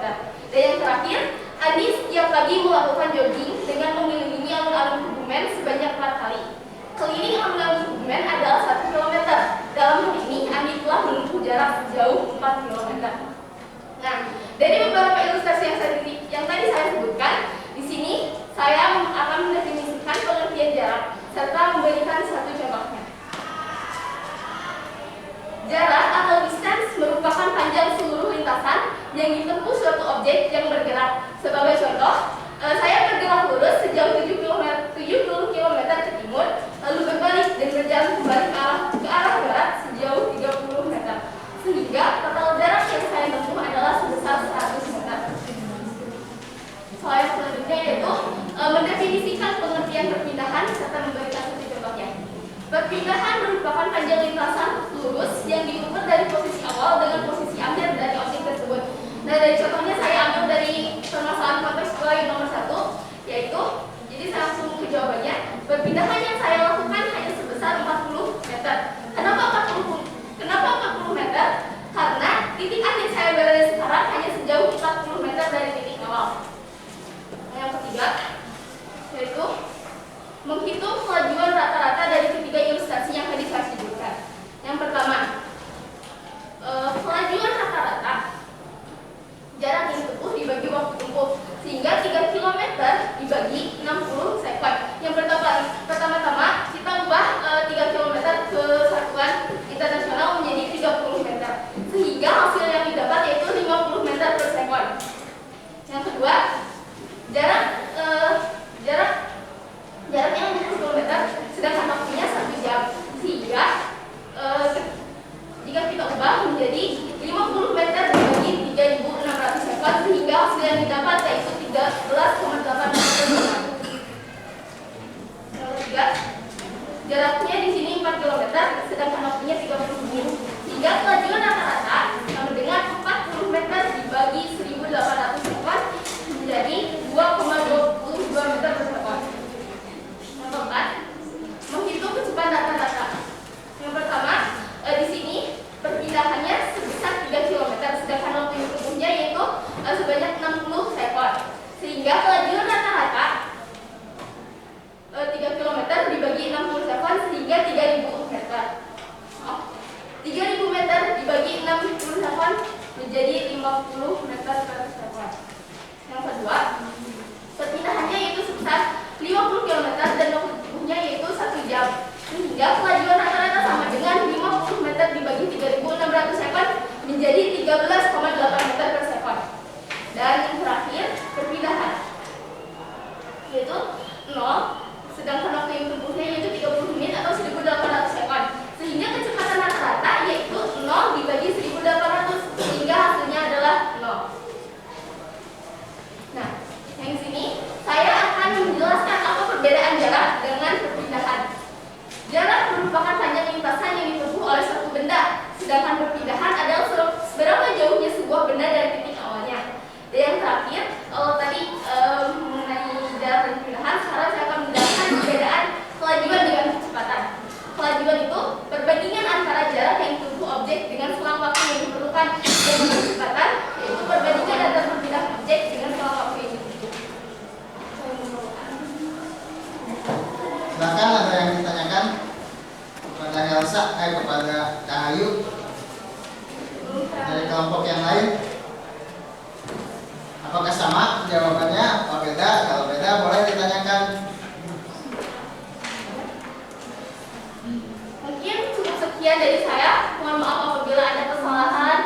[SPEAKER 3] Dan yang terakhir, Andi setiap pagi melakukan jogging dengan mengelilingi alun-alun Kebumen sebanyak 4 kali. Keliling alun-alun Kebumen adalah 1 km. Dalam hal ini, Andi telah menempuh jarak sejauh 4 km. Nah, dari beberapa ilustrasi yang tadi saya sebutkan, di sini saya akan mendefinisikan pengertian jarak serta memberikan satu contohnya. Jarak atau distance merupakan panjang seluruh lintasan yang ditempuh suatu objek yang bergerak. Sebagai contoh, saya bergerak lurus sejauh 70 km ke timur, lalu berbalik dan berjalan kembali ke arah barat sejauh 30 meter. Sehingga total jarak yang saya tempuh adalah sebesar 100 meter. Soal yang selanjutnya yaitu mendefinisikan pengertian perpindahan serta memberikan satu contohnya. Perpindahan merupakan panjang lintasan lurus yang diukur dari posisi awal dengan posisi akhir dari objek tersebut. Nah, dari contohnya saya ambil dari permasalahan kontekstual yang nomor 1, yaitu, jadi saya langsung ke jawabannya. Perpindahan yang saya lakukan hanya sebesar 40 meter. Kenapa 40 meter? Karena titik akhir saya berada sekarang hanya sejauh 40 meter dari titik awal. Yang ketiga, yaitu menghitung kelajuan rata-rata dari ketiga ilustrasi yang tadi saya sebutkan. Yang pertama, kelajuan rata-rata jarak yang ditempuh dibagi waktu tempuh, sehingga 3 km dibagi 60 sekon. Yang pertama-tama kita ubah 3 km ke satuan internasional menjadi 30 meter, sehingga hasil yang didapat yaitu 50 meter per sekon. Yang kedua, jaraknya 50 km, sedangkan waktunya 1 jam, sehingga jika kita ubah menjadi 50 meter dibagi 3.600 sekon, sehingga hasil yang didapat yaitu 13,8 meter. Yang ketiga, jaraknya di sini 4 km, sedangkan waktunya 30 menit, sehingga kelajuan rata-rata sama dengan 40 meter dibagi 1.800 sekon menjadi 2,22 meter per sekon. Yang keempat, menghitung kecepatan rata-rata. Yang pertama, di sini perpindahannya sebesar 3 km, sedangkan waktu yang tempuhnya yaitu sebanyak 60 sekon. Sehingga kelajuan rata-rata 3 km dibagi 60 sekon sehingga 3.000 meter. 3.000 meter dibagi 60 sekon menjadi 50 meter per sekon. Yang kedua, perpindahannya yaitu sebesar 50 km dan waktu tempuhnya yaitu 1 jam. Sehingga kelajuan rata-rata sama dengan 50 meter dibagi 3.600 sekon menjadi 13,8 meter per sekon. Dan yang terakhir, perpindahan yaitu 0, sedangkan waktu yang tempuhnya yaitu 30 menit
[SPEAKER 2] merupakan panjang lintasan yang ditempuh oleh suatu benda, sedangkan perpindahan adalah seberapa jauhnya sebuah benda dari titik awalnya. Dan yang terakhir, tadi mengenai jarak perpindahan, sekarang saya akan menjelaskan perbedaan kelajuan dengan kecepatan. Kelajuan itu perbandingan antara jarak yang ditempuh objek dengan selang waktu yang diperlukan, dan kecepatan yaitu perbandingan antara perpindahan objek dengan selang waktu yang ditempuh.
[SPEAKER 1] Silakan ada yang ditanyakan kepada Elsa, kepada Kak Ayu dari kelompok yang lain. Apakah sama jawabannya? Apa beda? Kalau beda boleh ditanyakan.
[SPEAKER 2] Mungkin cukup sekian dari saya. Mohon maaf apabila ada kesalahan,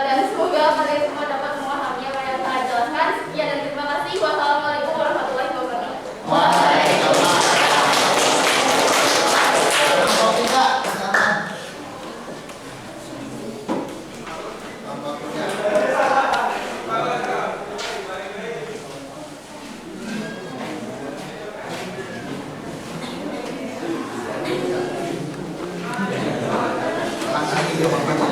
[SPEAKER 2] dan semoga kalian semua dapat memahami apa yang saya jelaskan. Sekian dan terima kasih. Wassalamualaikum warahmatullahi wabarakatuh.
[SPEAKER 1] Waalaikumsalam. Kelompok tiga, silakan. Kelompok tiga. Langsung video bapaknya.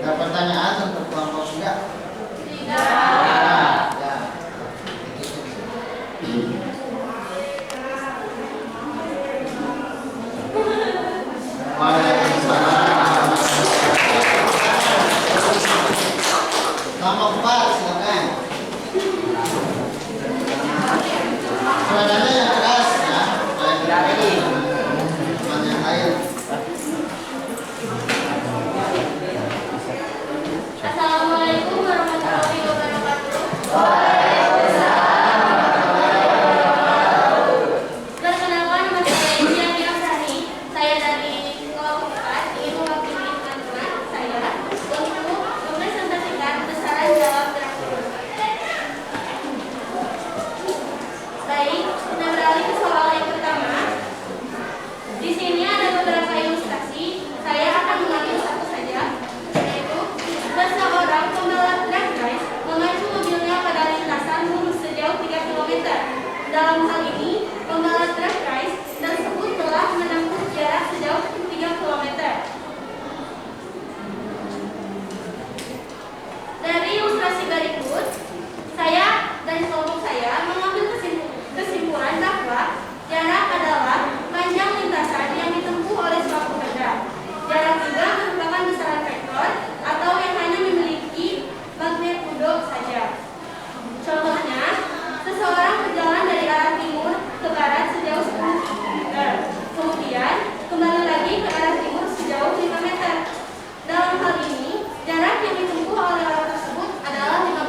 [SPEAKER 1] Ada pertanyaan untuk kelompok 3?
[SPEAKER 2] Tidak.
[SPEAKER 1] Ya. Waalaikumsalam. Kelompok 4 silakan. Suaranya yang keras ya. Teman yang lain.
[SPEAKER 2] Assalamualaikum warahmatullahi wabarakatuh. Perkenalkan, nama saya Indiani Afsani. Saya dari kelompok 4 ingin mewakili teman-teman saya untuk mempresentasikan besaran jawab terakhir. Baik, kita beralih ke soal yang pertama. Di sini ada beberapa ilustrasi. Saya akan mengambil satu saja, yaitu seseorang pembalap drag race memacu mobilnya pada lintasan lurus sejauh 3 km. Dalam hal ini, pembalap drag race tersebut telah menempuh jarak sejauh 3 km. Dari ilustrasi berikut, saya dan kelompok saya mengambil kesimpulan bahwa jarak adalah panjang lintasan yang ditempuh oleh suatu benda. Jarak juga merupakan besaran vektor atau yang hanya memiliki magnitudo saja. Contohnya, seseorang berjalan dari arah timur ke barat sejauh 10 meter, kemudian kembali lagi ke arah timur sejauh 5 meter. Dalam hal ini, jarak yang ditempuh oleh orang tersebut adalah 15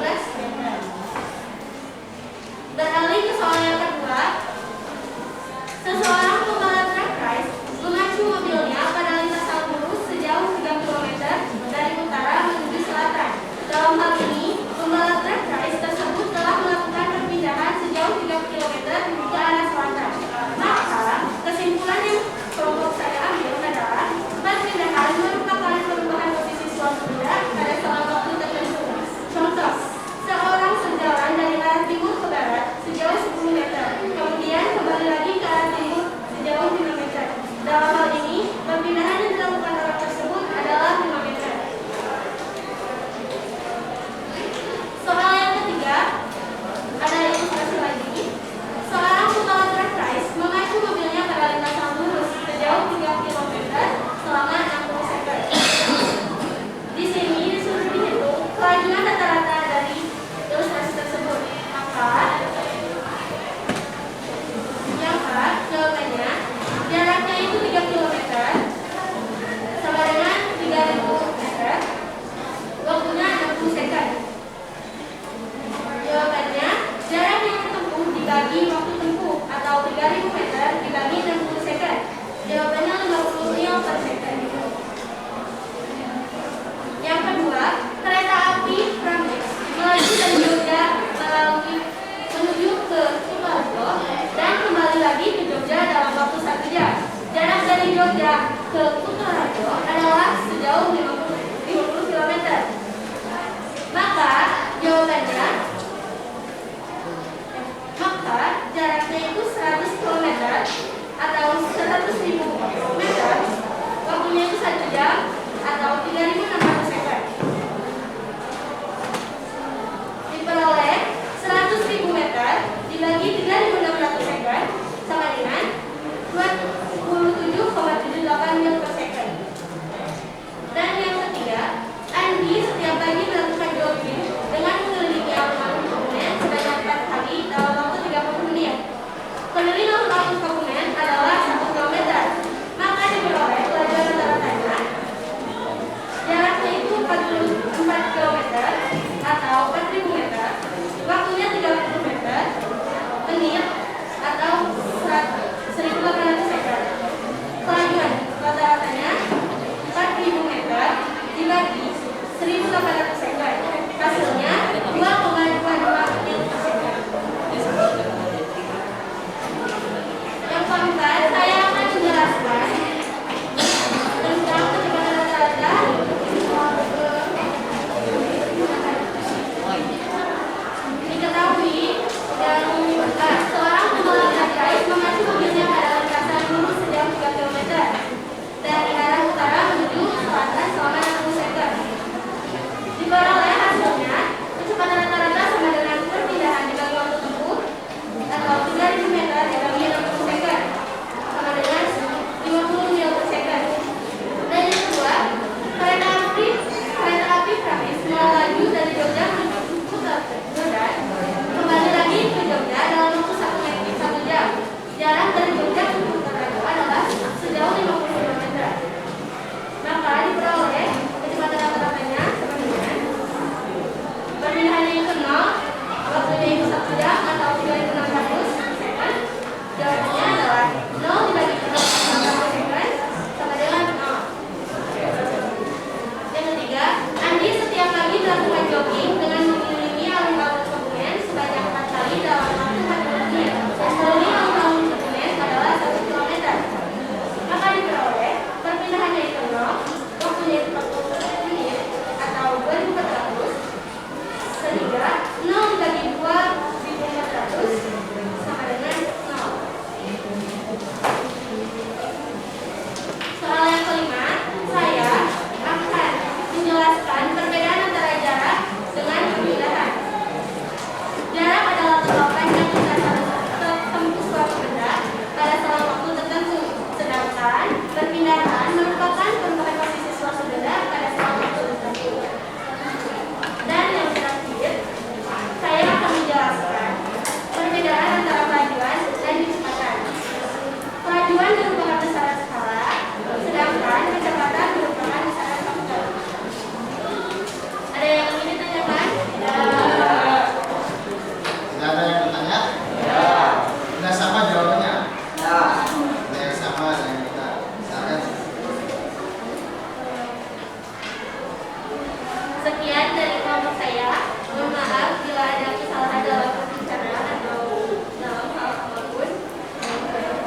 [SPEAKER 2] kelompok saya. Mohon maaf bila ada kesalahan dalam pembicaraan atau dalam hal apapun.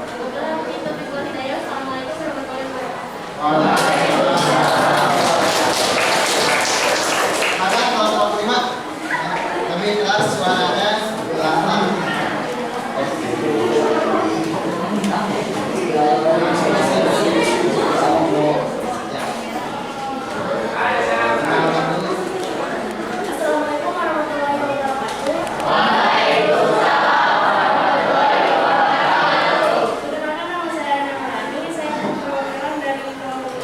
[SPEAKER 2] Semoga kita berbuat hidayah. Assalamualaikum warahmatullahi wabarakatuh.
[SPEAKER 1] Ada kelompok 5. Kami kelas suaranya dilarang.
[SPEAKER 2] Assalamualaikum warahmatullahi wabarakatuh. Perkenalkan nama saya Ana Marani. Saya perwakilan dari kelompok 5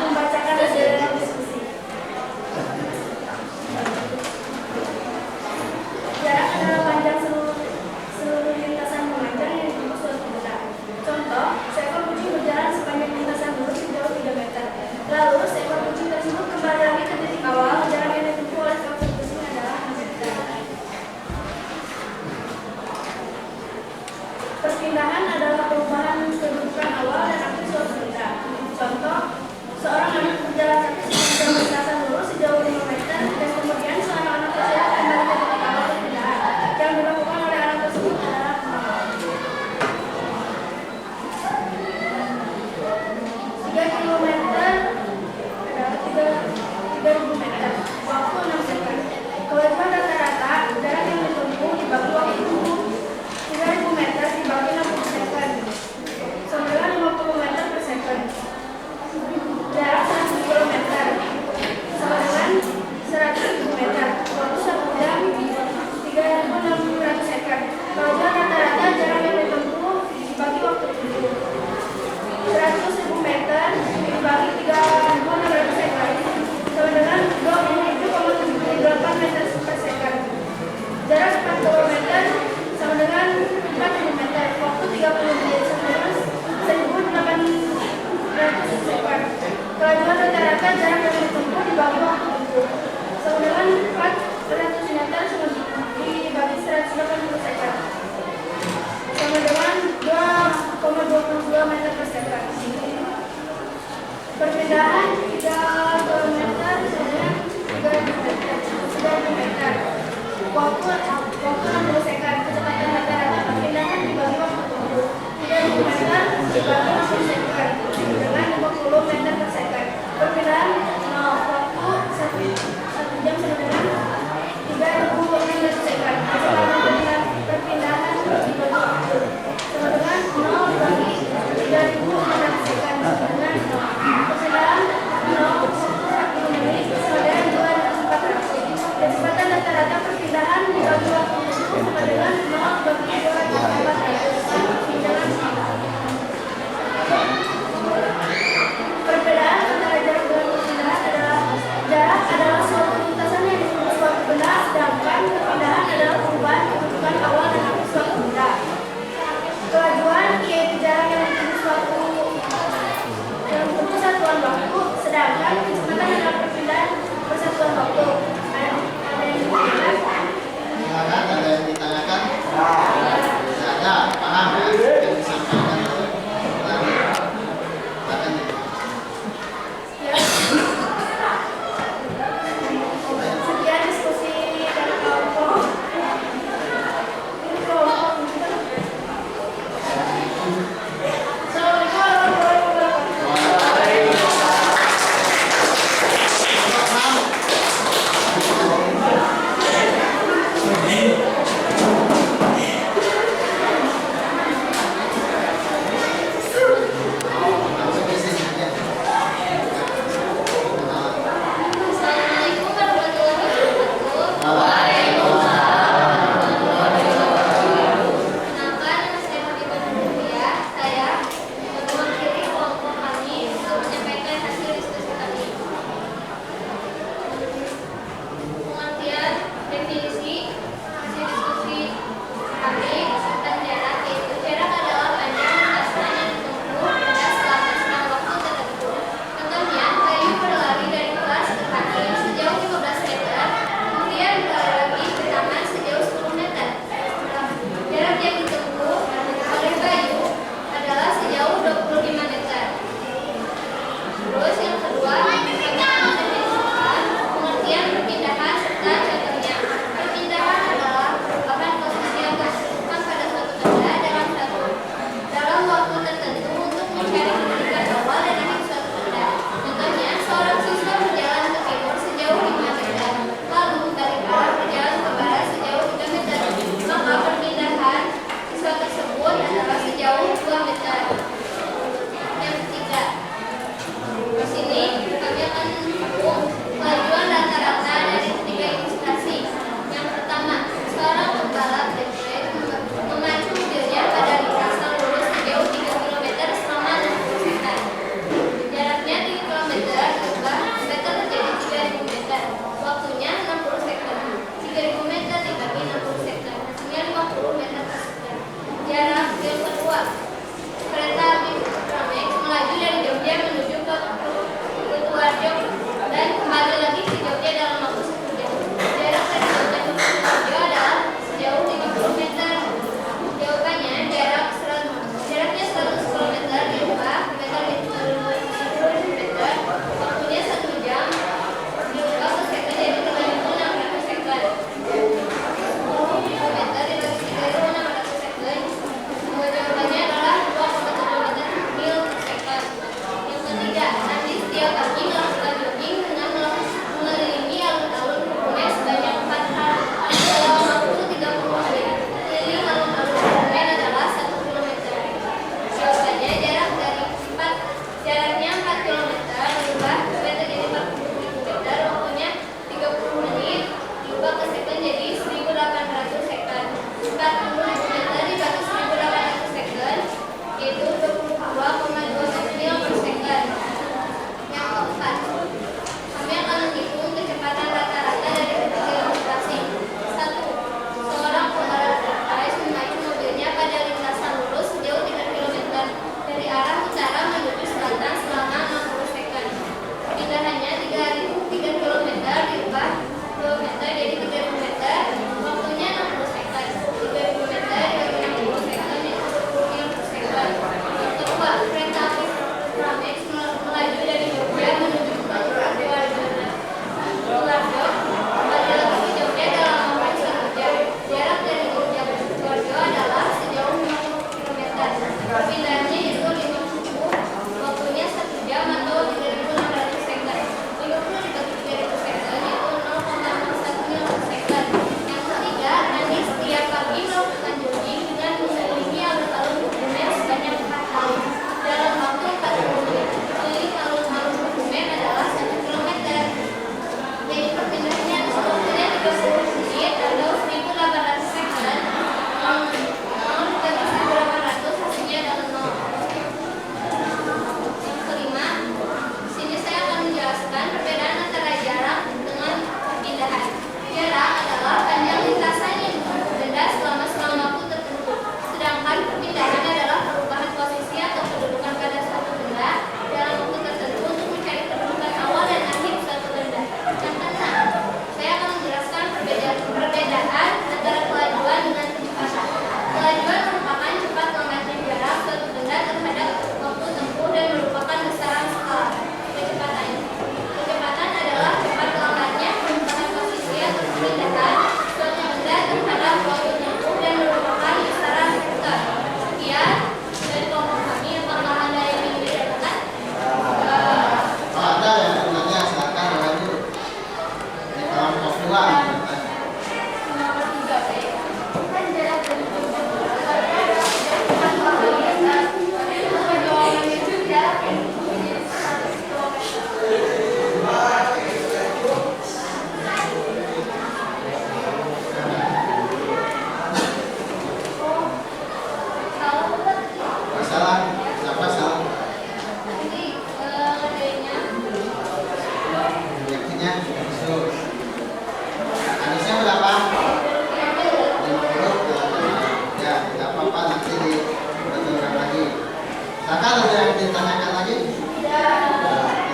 [SPEAKER 2] membacakan hasil diskusi. Jarak adalah panjang seluruh lintasan memanjang yang ditempuh suatu benda. Contoh, seekor kucing berjalan sepanjang lintasan lurus sejauh 3 meter. Lalu, seekor kucing tersebut kembali lagi ke titik awal. Jarak yang ditempuh oleh seekor kucing adalah 6 meter. Perpindahan adalah perubahan kedudukan awal dan akhir suatu benda. Contoh, seorang anak berjalan kaki sepanjang lintasan lurus sejauh 5 meter dan kemudian seorang anak tersebut kembali ke titik awal perpindahan. Yang dilakukan oleh anak tersebut adalah mengawal. 3 kilometer adalah 3.000 meter. Waktu 6 second. Kewajiban rata-rata jarak yang ditempuh dibagi waktu tempuh 3.000 meter dibagi 60 second. Sama dengan 50 meter per second. Jarak 100 km sama dengan 100.000 meter. Waktu 1 jam 3.600 second. Kewajiban rata-rata jarak yang ditempuh dibagi waktu tempuh 100.000 meter dibagi 3.600 second sama dengan 27,78 meter per second. Jarak 4 km sama dengan 4.000 meter. Waktu 30 menit sama dengan 1.800 second. Kewajiban rata-rata jarak yang ditempuh dibagi waktu tempuh sama dengan 400 meter dibagi 180 second sama dengan 2,22 meter per second. Perpindahan 3 km sama dengan 3 meter. Waktu 60 second. Kecepatan rata-rata perpindahan dibagi waktu tempuh 3.000 meter dibagi 60 second dengan 50 meter per second. Perpindahan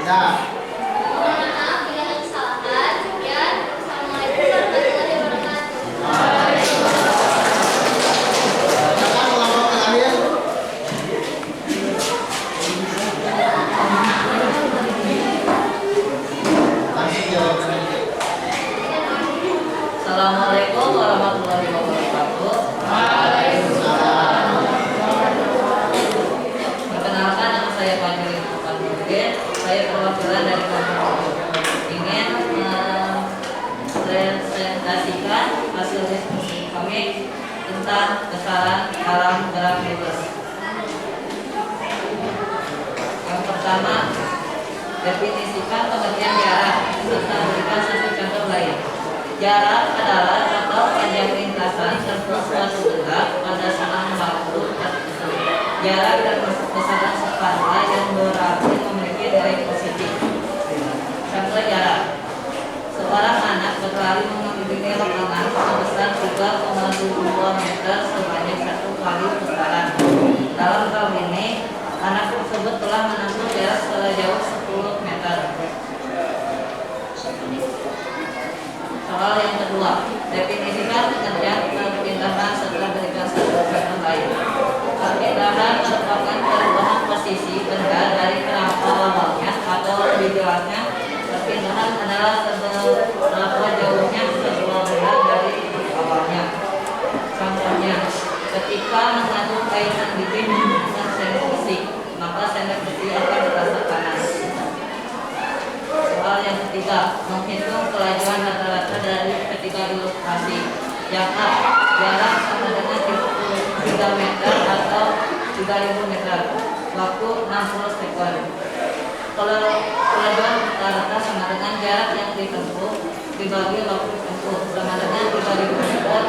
[SPEAKER 1] Ya.
[SPEAKER 3] Mohon maaf bila ada kesalahan. Sekian. Assalamualaikum warahmatullahi wabarakatuh.
[SPEAKER 1] Silakan kelompok terakhir. Langsung jawabannya.
[SPEAKER 4] Assalamualaikum warahmatullahi wabarakatuh.
[SPEAKER 1] Waalaikumsalam.
[SPEAKER 4] Perkenalkan, nama saya Fajri Nurdin. Saya perwakilan dari kelompok ingin presentasikan hasil diskusi kami tentang besaran alam gerak bebas. Yang pertama, definisikan pengertian jarak serta berikan satu contoh lain. Jarak adalah total panjang lintasan serta suatu benda pada selang waktu tertentu. Jarak dan besaran separa yang berarti memiliki nilai positif. Contoh jarak: seorang anak berlari mengelilingi lapangan sebesar 3,22 meter sebanyak 1 kali putaran. Dalam hal ini, anak tersebut telah menempuh jarak sejauh 10 meter. Soal yang kedua, definisikan pengertian perpindahan setelah berikan satu contoh lain. Perpindahan merupakan perubahan posisi benda dari kerangka awalnya, atau lebih jelasnya, perpindahan adalah seberapa jauhnya sebuah benda dari titik awalnya. Contohnya, ketika mengandung kaitan bikin dengan sendok besi, maka sendok besi akan terasa panas. Soal yang ketiga, menghitung kelajuan rata-rata dari ketiga ilustrasi. Yang A, jarak sama dengan 3 meter atau 3000 meter, waktu 60 sekon. Kelajuan rata-rata sama dengan jarak yang ditempuh dibagi waktu tempuh, sama dengan 3000 meter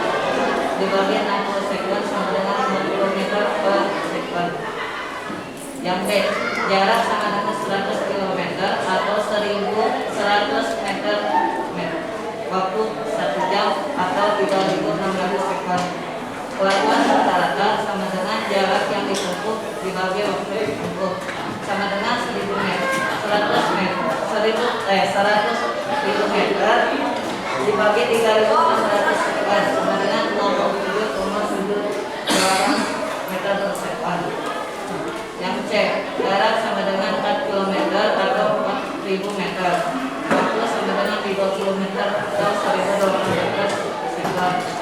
[SPEAKER 4] dibagi 60 sekon, sama dengan 50 meter per sekon. Yang B, jarak sama dengan 100 km atau 1100 meter, waktu 1 jam atau 3600 sekon. Kelajuan rata-rata sama dengan jarak yang ditempuh dibagi waktu tempuh, sama dengan 100 km dibagi 3600 sekon, sama dengan 27,7 meter per sekon. Yang C, jarak sama dengan 4 km atau 4000 meter, waktu sama dengan 30 meter atau 1200 meter sekon.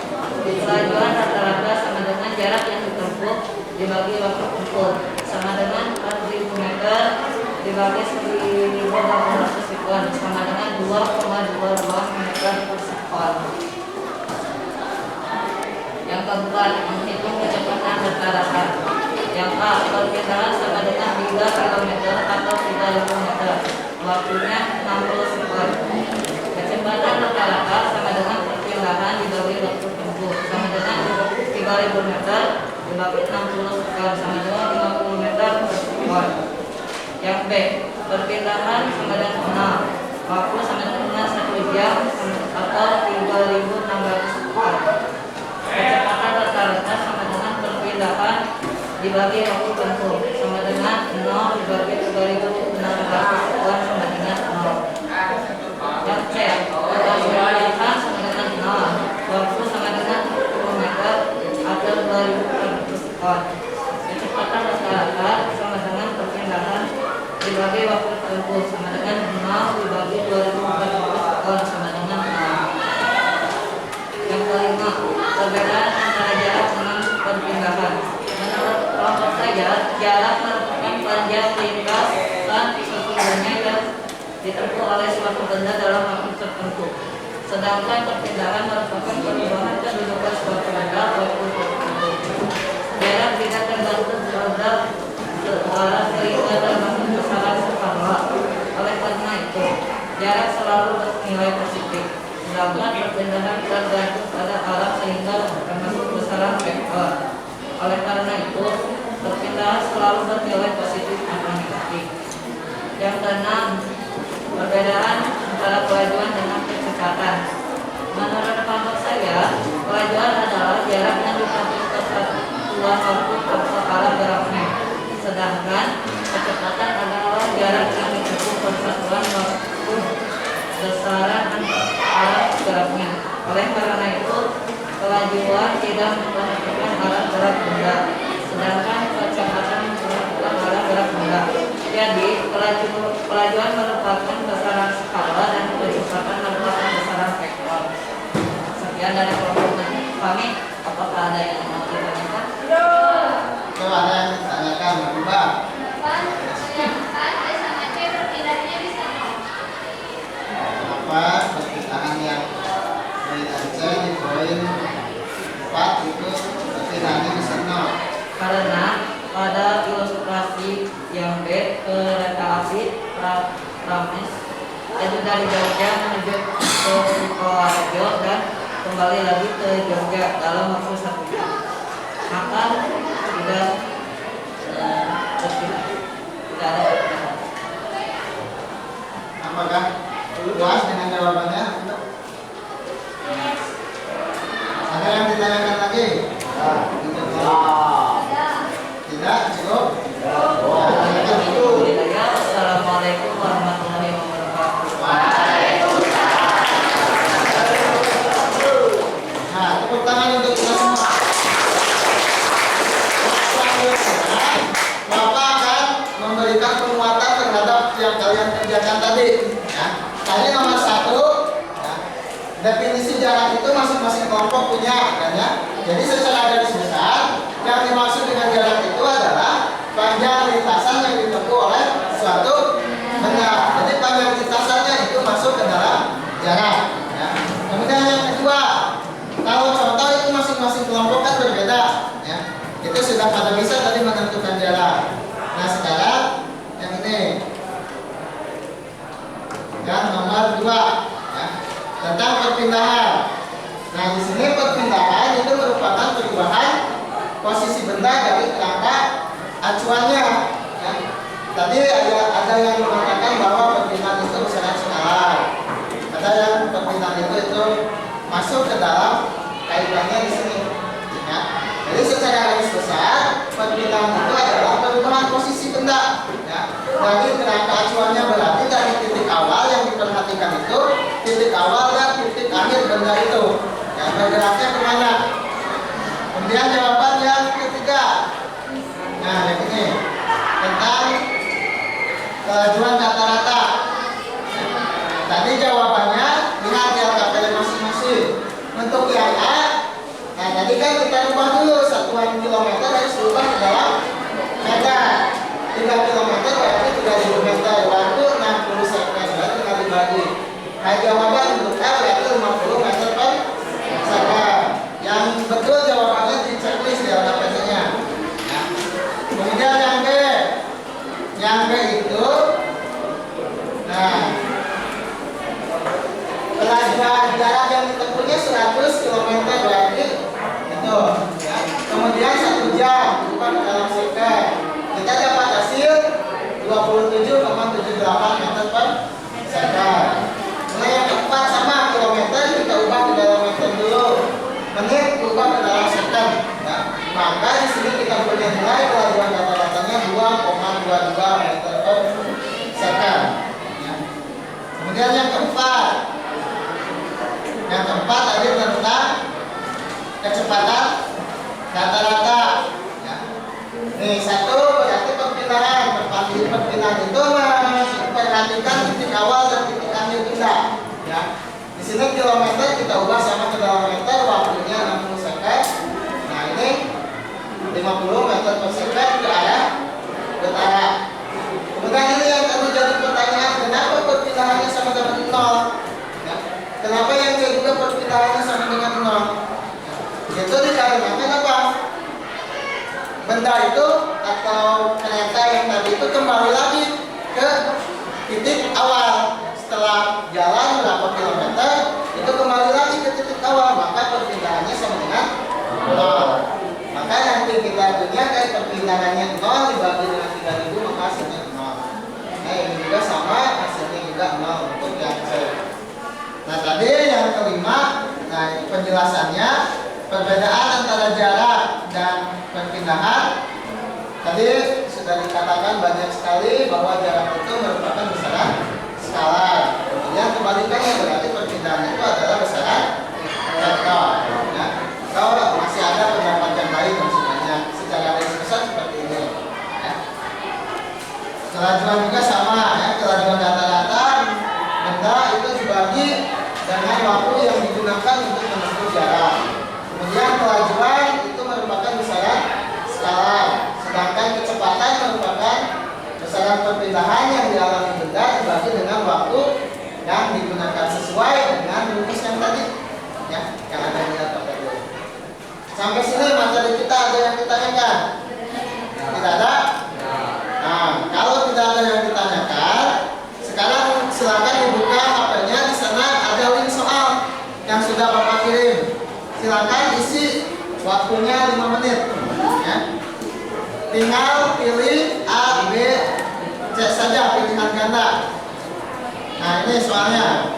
[SPEAKER 4] Kelajuan rata-rata sama dengan jarak yang ditempuh dibagi waktu tempuh, sama dengan 4000 meter dibagi 1800 sekon, sama dengan 2,22 meter per sekon. Yang keempat, menghitung kecepatan rata-rata. Yang A, perpindahan sama dengan 3 km atau 3000 meter, waktunya 60 sekon. Kecepatan rata-rata sama dengan perpindahan dibagi waktu tempuh, sama dengan 3000 meter dibagi 60 sekon, sama dengan 50 meter per sekon. Yang B, perpindahan sama dengan 0, waktu sama dengan 1 jam atau 3600 sekon. Kecepatan rata-rata sama dengan perpindahan dibagi waktu tempuh, sama dengan 0 dibagi 3600 sekon, sama dengan 0. Yang C, perpindahan sama dengan 0, waktu sama dengan 10 meter atau 2400 sekon. Kecepatan rata-rata sama dengan perpindahan dibagi waktu tempuh, sama dengan 0 dibagi 2400 sekon, sama dengan 0. Yang kelima, perbedaan antara jarak dengan perpindahan. Menurut kelompok saya, jarak merupakan panjang lintasan sesungguhnya yang ditempuh oleh suatu benda dalam waktu tertentu. Sedangkan perpindahan merupakan perubahan kedudukan suatu benda waktu tertentu. Jarak tidak tergantung pada arah sehingga tergantung besaran sepala. Oleh karena itu, jarak selalu bernilai positif. Sedangkan perpindahan tergantung pada arah sehingga termasuk besaran vektor. Oleh karena itu, perpindahan selalu bernilai positif atau negatif. Yang keenam, perbedaan antara kelajuan dengan kecepatan. Menurut kelompok saya, kelajuan adalah jarak yang ditempuh ke satuan waktu atau arah geraknya. Sedangkan kecepatan adalah jarak yang ditempuh ke Oleh karena itu, kelajuan tidak memperhatikan arah gerak benda, sedangkan kecepatan memperhatikan arah gerak benda. Jadi, kelajuan merupakan besaran skala dan kecepatan merupakan besaran vektor. Sekian dari kelompok kami. Apakah ada yang mau ditanyakan?
[SPEAKER 1] Coba ada yang ditanyakan, Mbak. Kenapa perpindahan yang dari C di poin 4 itu perpindahannya bisa 0?
[SPEAKER 4] Karena pada ilustrasi yang B, kereta api Pramis itu dari Jogja menuju ke Sukoharjo dan kembali lagi ke Jogja dalam waktu 1 jam. Maka tidak ada perpindahan.
[SPEAKER 1] Apakah puas dengan jawabannya? Ada yang ditanyakan lagi? Tidak, cukup. Tanyakan dulu.
[SPEAKER 4] Assalamualaikum warahmatullahi wabarakatuh.
[SPEAKER 1] Nah, tepuk tangan untuk kita semua. Selanjutnya, Bapak akan memberikan penguatan terhadap yang kalian kerjakan tadi. Ya. Tadi nomor 1, ya, definisi jarak itu masing-masing kelompok punya, kan ya. Jadi secara garis besar, yang dimaksud dengan jarak itu adalah panjang lintasan yang ditempuh oleh suatu benda. Jadi panjang lintasannya itu masuk ke dalam jarak. Ya. Kemudian yang kedua, kalau contoh itu masing-masing kelompok kan berbeda, ya. Itu sudah pada bisa tadi menentukan jarak. Nah sekarang yang ini, yang nomor 2, ya, tentang perpindahan. Nah di sini perpindahan itu merupakan perubahan posisi benda dari kerangka acuannya. Ya. Tadi ada yang mengatakan bahwa perpindahan itu besaran skala. Ada yang perpindahan itu masuk ke dalam kaitannya di sini. Ya. Jadi secara garis besar perpindahan itu adalah perubahan posisi benda. Ya. Dari kerangka acuannya berarti dari titik awal yang diperhatikan itu titik awal dan titik akhir benda itu. Ya, bergeraknya kemana? Kemudian jawaban yang ketiga. Nah, yang ini tentang kelajuan rata-rata. Tadi jawabannya lihat di LKPD masing-masing. Untuk yang A, nah tadi kan kita ubah dulu satuan kilometer harus diubah ke dalam meter. 3 km berarti 3000 meter. Waktu 60 second berarti tinggal dibagi. Nah jawaban untuk A berarti 50 meter per second. Yang betul jawabannya di checklist di LKPD-nya. Ya. Kemudian yang B. Yang B itu, nah kelajuan jarak yang ditempuhnya 100 km berarti itu. Ya. Kemudian 1 jam bukan dalam second. Kita dapat hasil 27,78 meter per second. Nah yang keempat sama kilometer kita ubah ke dalam meter dulu. Menit ubah ke dalam second. Ya. Maka di sini kita punya nilai kelajuan rata-ratanya 2,22 meter per second. Ya. Kemudian yang keempat. Yang keempat tadi tentang kecepatan rata-rata. Ya. Nih 1 berarti perpindahan. Perpindahan itu memperhatikan titik awal dan titik akhir benda. Ya. Di sini kilometer kita ubah sama ke dalam meter, waktunya 60 second. Nah ini 50 meter per second ke arah utara. Kemudian ini yang tadi jadi pertanyaan, kenapa perpindahannya sama dengan 0? Ya. Kenapa yang kedua perpindahannya sama dengan 0? Itu dikarenakan apa? Benda itu atau kereta yang tadi itu kembali lagi ke titik awal. Setelah jalan berapa kilometer itu kembali lagi ke titik awal, maka perpindahannya sama dengan 0. Maka nanti kita punya kayak perpindahannya 0 dibagi dengan 3000 maka hasilnya 0. Nah ini juga sama, hasilnya juga 0 untuk yang C. Nah tadi yang kelima, nah penjelasannya perbedaan antara jarak dan perpindahan. Tadi sudah dikatakan banyak sekali bahwa jarak itu merupakan besaran skala. Kemudian kebalikannya berarti perpindahan itu adalah besaran Kegiatan perpindahan yang dialami benda dibagi dengan waktu yang digunakan sesuai dengan rumus yang tadi, ya, yang ada di atas tadi. Sampai sini materi kita ada yang ditanyakan? Tidak ada? Nah, kalau tidak ada yang ditanyakan, sekarang silakan dibuka HP-nya. Di sana ada link soal yang sudah Bapak kirim. Silakan isi, waktunya 5 menit. Ya. Tinggal pilih A, B, C saja, pilihan ganda. Nah, ini soalnya.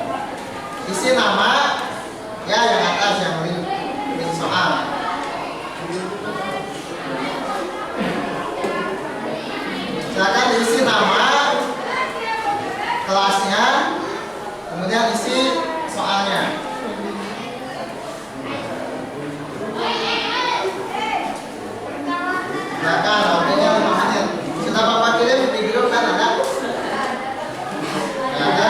[SPEAKER 1] Isi nama, ya, yang atas yang link soal. Silakan diisi nama, kelasnya, kemudian isi soalnya. Silakan, waktunya 5 menit. Sudah Bapak kirim di grup kan ada? Ada.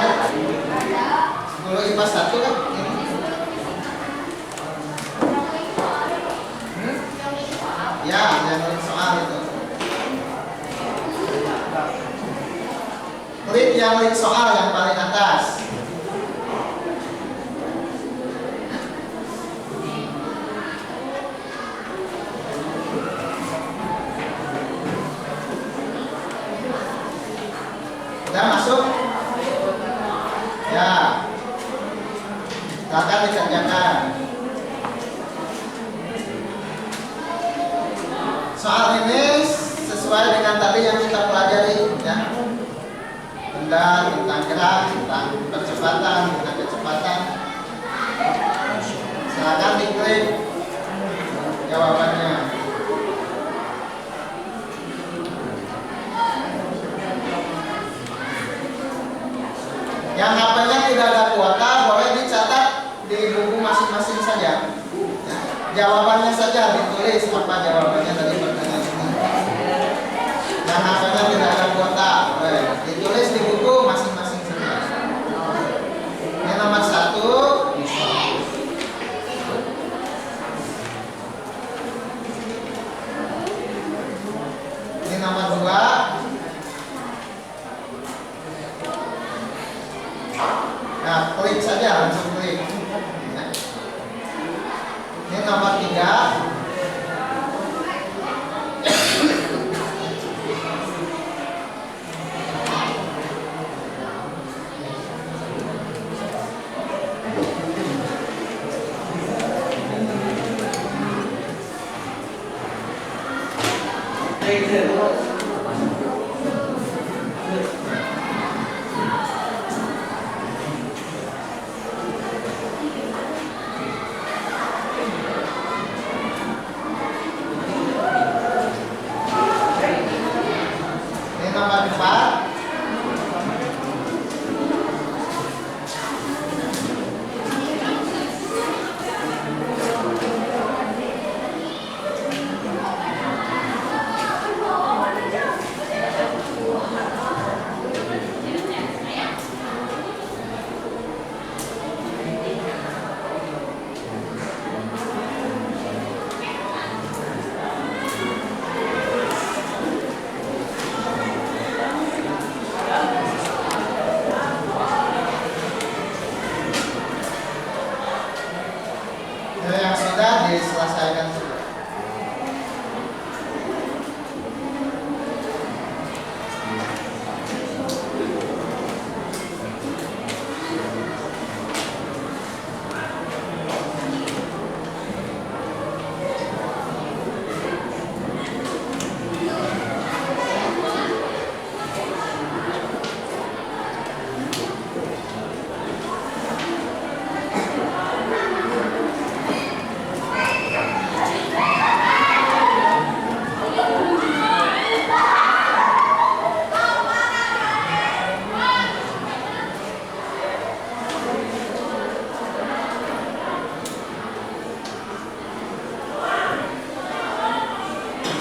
[SPEAKER 1] 10 IPA 1 kan? Ya, yang link soal itu. Klik yang link soal yang paling atas. Sudah masuk? Ya. Silakan dikerjakan. Soal ini sesuai dengan tadi yang kita pelajari, ya. Benda, tentang gerak, tentang percepatan, tentang kecepatan. Silakan diklik jawabannya. Yang HP-nya tidak ada kuota, boleh dicatat di buku masing-masing saja. Ya, jawabannya saja ditulis apa jawabannya dari pertanyaan ini. Yang HP-nya tidak ada kuota, boleh ditulis di buku masing-masing saja. Ini nomor 1. Ini nomor 2. Nah, klik saja, langsung klik. Nah. Ini nomor 3. Ini nomor 4. Yang sudah diselesaikan sudah.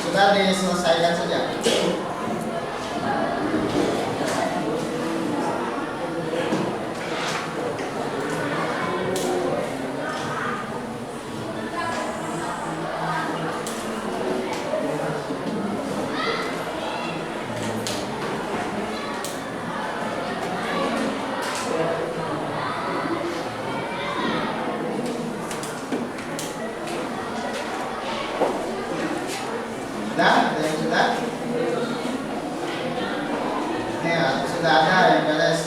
[SPEAKER 1] Sudah diselesaikan saja. sudah ada yang beres.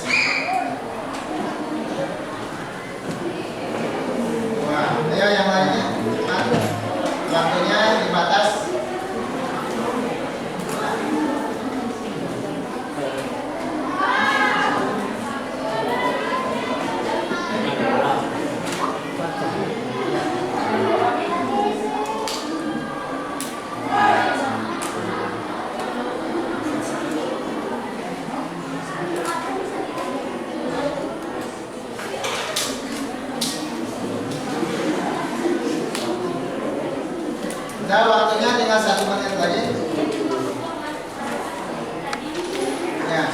[SPEAKER 1] Wah, ayo yang lainnya cepat. Waktunya dibatas. Nah, waktunya tinggal 1 menit lagi. Ya.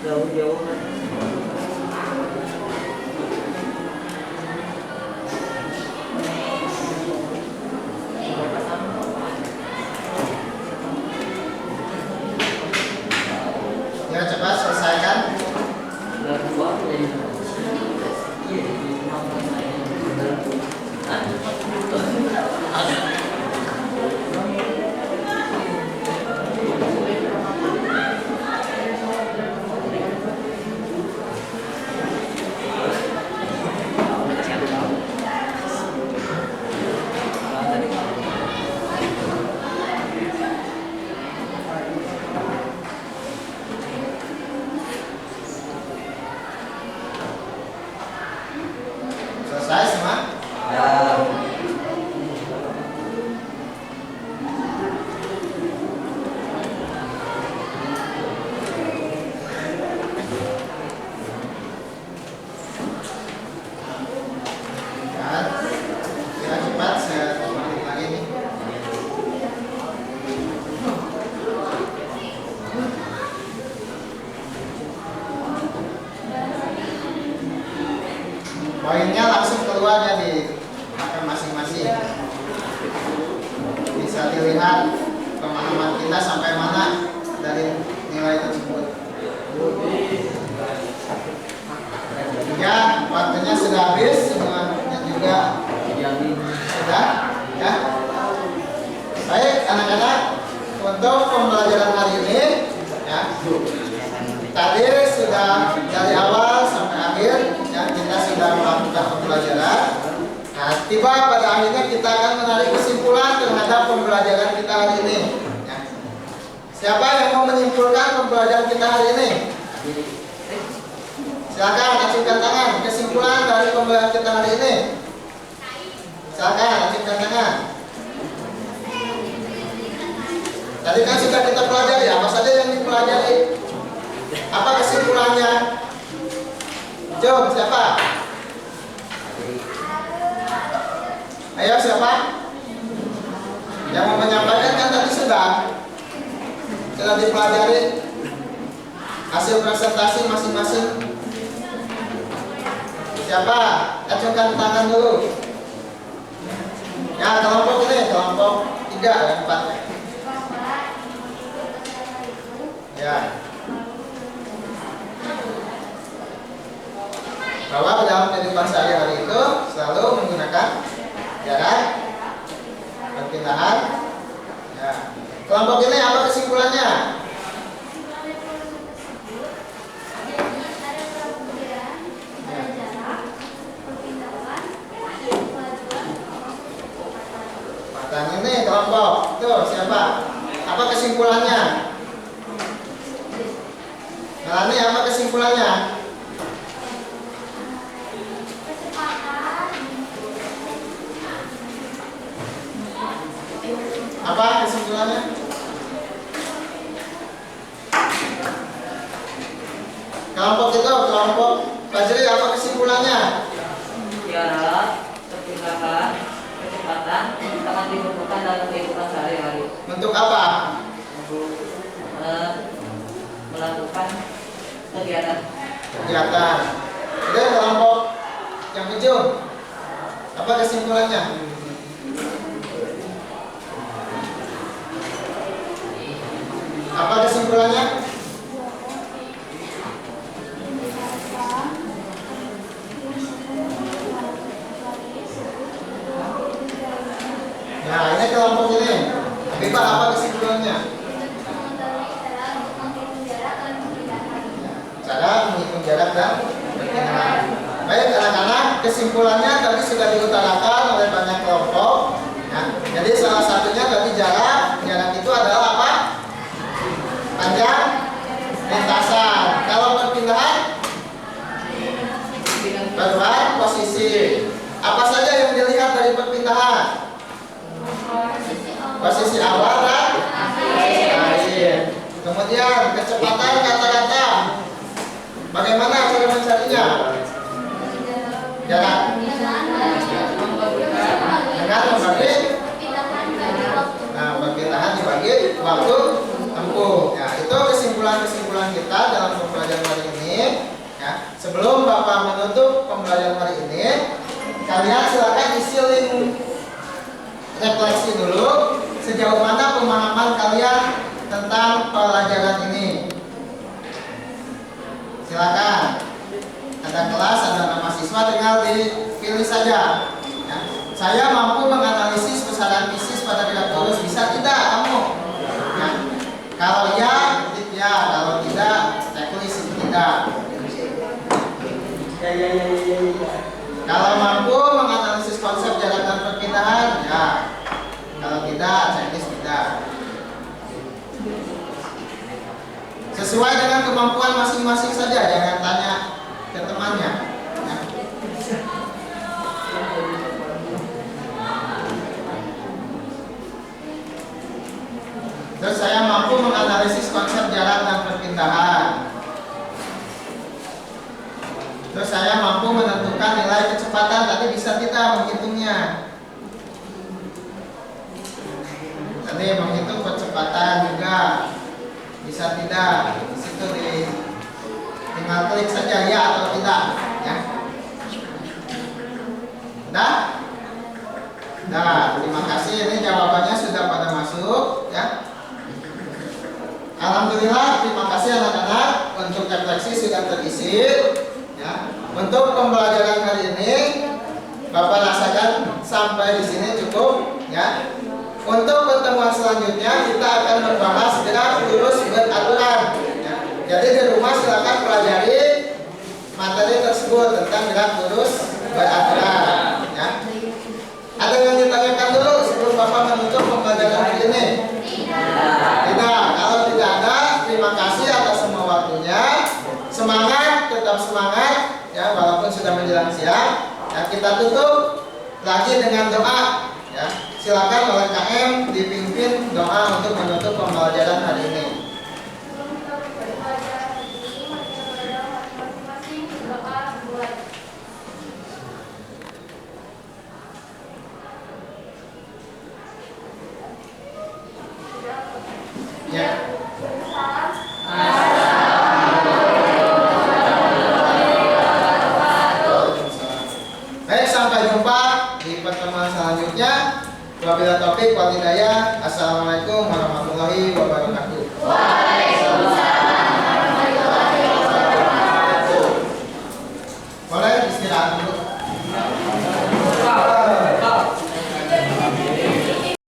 [SPEAKER 4] Jauh-jauh.
[SPEAKER 1] Ya, cepat selesaikan. Selesai semua? Ya, cepat saya ulangi lagi nih. Poinnya langsung keluar ya di pakai masing-masing. Bisa dilihat pemahaman kita sampai mana dari nilai tersebut. Ya, waktunya sudah habis, semuanya juga sudah. Ya. Baik, anak-anak, untuk pembelajaran hari ini, ya, tadi sudah dari awal sampai akhir, ya, kita sudah melakukan pembelajaran. Nah, tiba pada akhirnya kita akan menarik kesimpulan terhadap pembelajaran kita hari ini. Ya. Siapa yang mau menyimpulkan pembelajaran kita hari ini? Silakan acungkan tangan. Kesimpulan dari pembelajaran kita hari ini. Silakan acungkan tangan. Tadi kan sudah kita pelajari, apa saja yang dipelajari? Apa kesimpulannya? Jom, siapa? Ayo, siapa? Yang mau menyampaikan kan tadi sudah dipelajari hasil presentasi masing-masing. Siapa? Acungkan tangan dulu. Ya, kelompok ini, kelompok 3 dan 4. Ya. Bahwa dalam kehidupan sehari-hari itu selalu menggunakan jarak perpindahan. Ya. Kelompok ini apa kesimpulannya? Dan ini kelompok. Tuh, siapa? Apa kesimpulannya? Melani, apa kesimpulannya? Apa kesimpulannya? Kelompok itu, kelompok Fajri, apa kesimpulannya?
[SPEAKER 4] Jarak, perpindahan, kecepatan sangat dibutuhkan dalam kehidupan sehari-hari
[SPEAKER 1] Untuk apa?
[SPEAKER 4] untuk melakukan kegiatan.
[SPEAKER 1] Kegiatan. Oke, kelompok yang 7. Apa kesimpulannya? Apa kesimpulannya? Nah, ini kelompok ini. Habibah, apa kesimpulannya? dan perpindahan. Baik anak-anak, kesimpulannya tadi sudah diutarakan oleh banyak kelompok. Ya. Jadi salah satunya tadi jarak itu adalah apa? Panjang lintasan. Kalau perpindahan, perubahan posisi. Apa saja yang dilihat dari perpindahan? Posisi awal dan akhir. Kemudian kecepatan kata-kata. Bagaimana cara mencarinya? Jarak dengan membagi. Nah, perpindahan dibagi waktu tempuh. Ya, itu kesimpulan kita dalam pembelajaran hari ini. Ya, sebelum Bapak menutup pembelajaran hari ini, kalian silakan isi link refleksi dulu sejauh mana pemahaman kalian tentang pelajaran ini. Silakan. Ada kelas, ada nama siswa, tinggal dipilih saja. Ya. Saya mampu menganalisis besaran fisis pada gerak lurus, bisa tidak kamu? Ya. Kalau ya, ketik ya. Kalau tidak, checklist tidak. Kalau mampu menganalisis konsep jarak dan perpindahan, ya. Kalau tidak, checklist tidak. Sesuai dengan kemampuan masing-masing saja, jangan tanya ke temannya. Ya. Terus saya mampu menganalisis konsep jarak dan perpindahan. Terus saya mampu menentukan nilai kecepatan, tadi bisa tidak menghitungnya. Tadi menghitung kecepatan juga bisa tidak. Di situ tinggal klik saja ya atau tidak, ya. Udah? Nah, terima kasih. Ini jawabannya sudah pada masuk, ya. Alhamdulillah, terima kasih anak-anak. Untuk refleksi sudah terisi. Ya. Untuk pembelajaran hari ini, Bapak rasakan sampai di sini cukup, ya. Untuk pertemuan selanjutnya kita akan membahas gerak lurus beraturan. Ya. Jadi di rumah silakan pelajari materi tersebut tentang gerak lurus beraturan. Ya. Ada yang ditanyakan dulu sebelum Bapak menutup pembelajaran hari ini? Tidak. Kalau tidak ada, terima kasih atas semua waktunya. Semangat, tetap semangat, ya walaupun sudah menjelang siang. Ya, kita tutup lagi dengan doa. Ya, silakan oleh KM dipimpin doa untuk menutup pembelajaran hari ini. Ya. Baik, sampai jumpa di pertemuan selanjutnya. Wabillahi taufik wal hidayah. Assalamualaikum warahmatullahi wabarakatuh.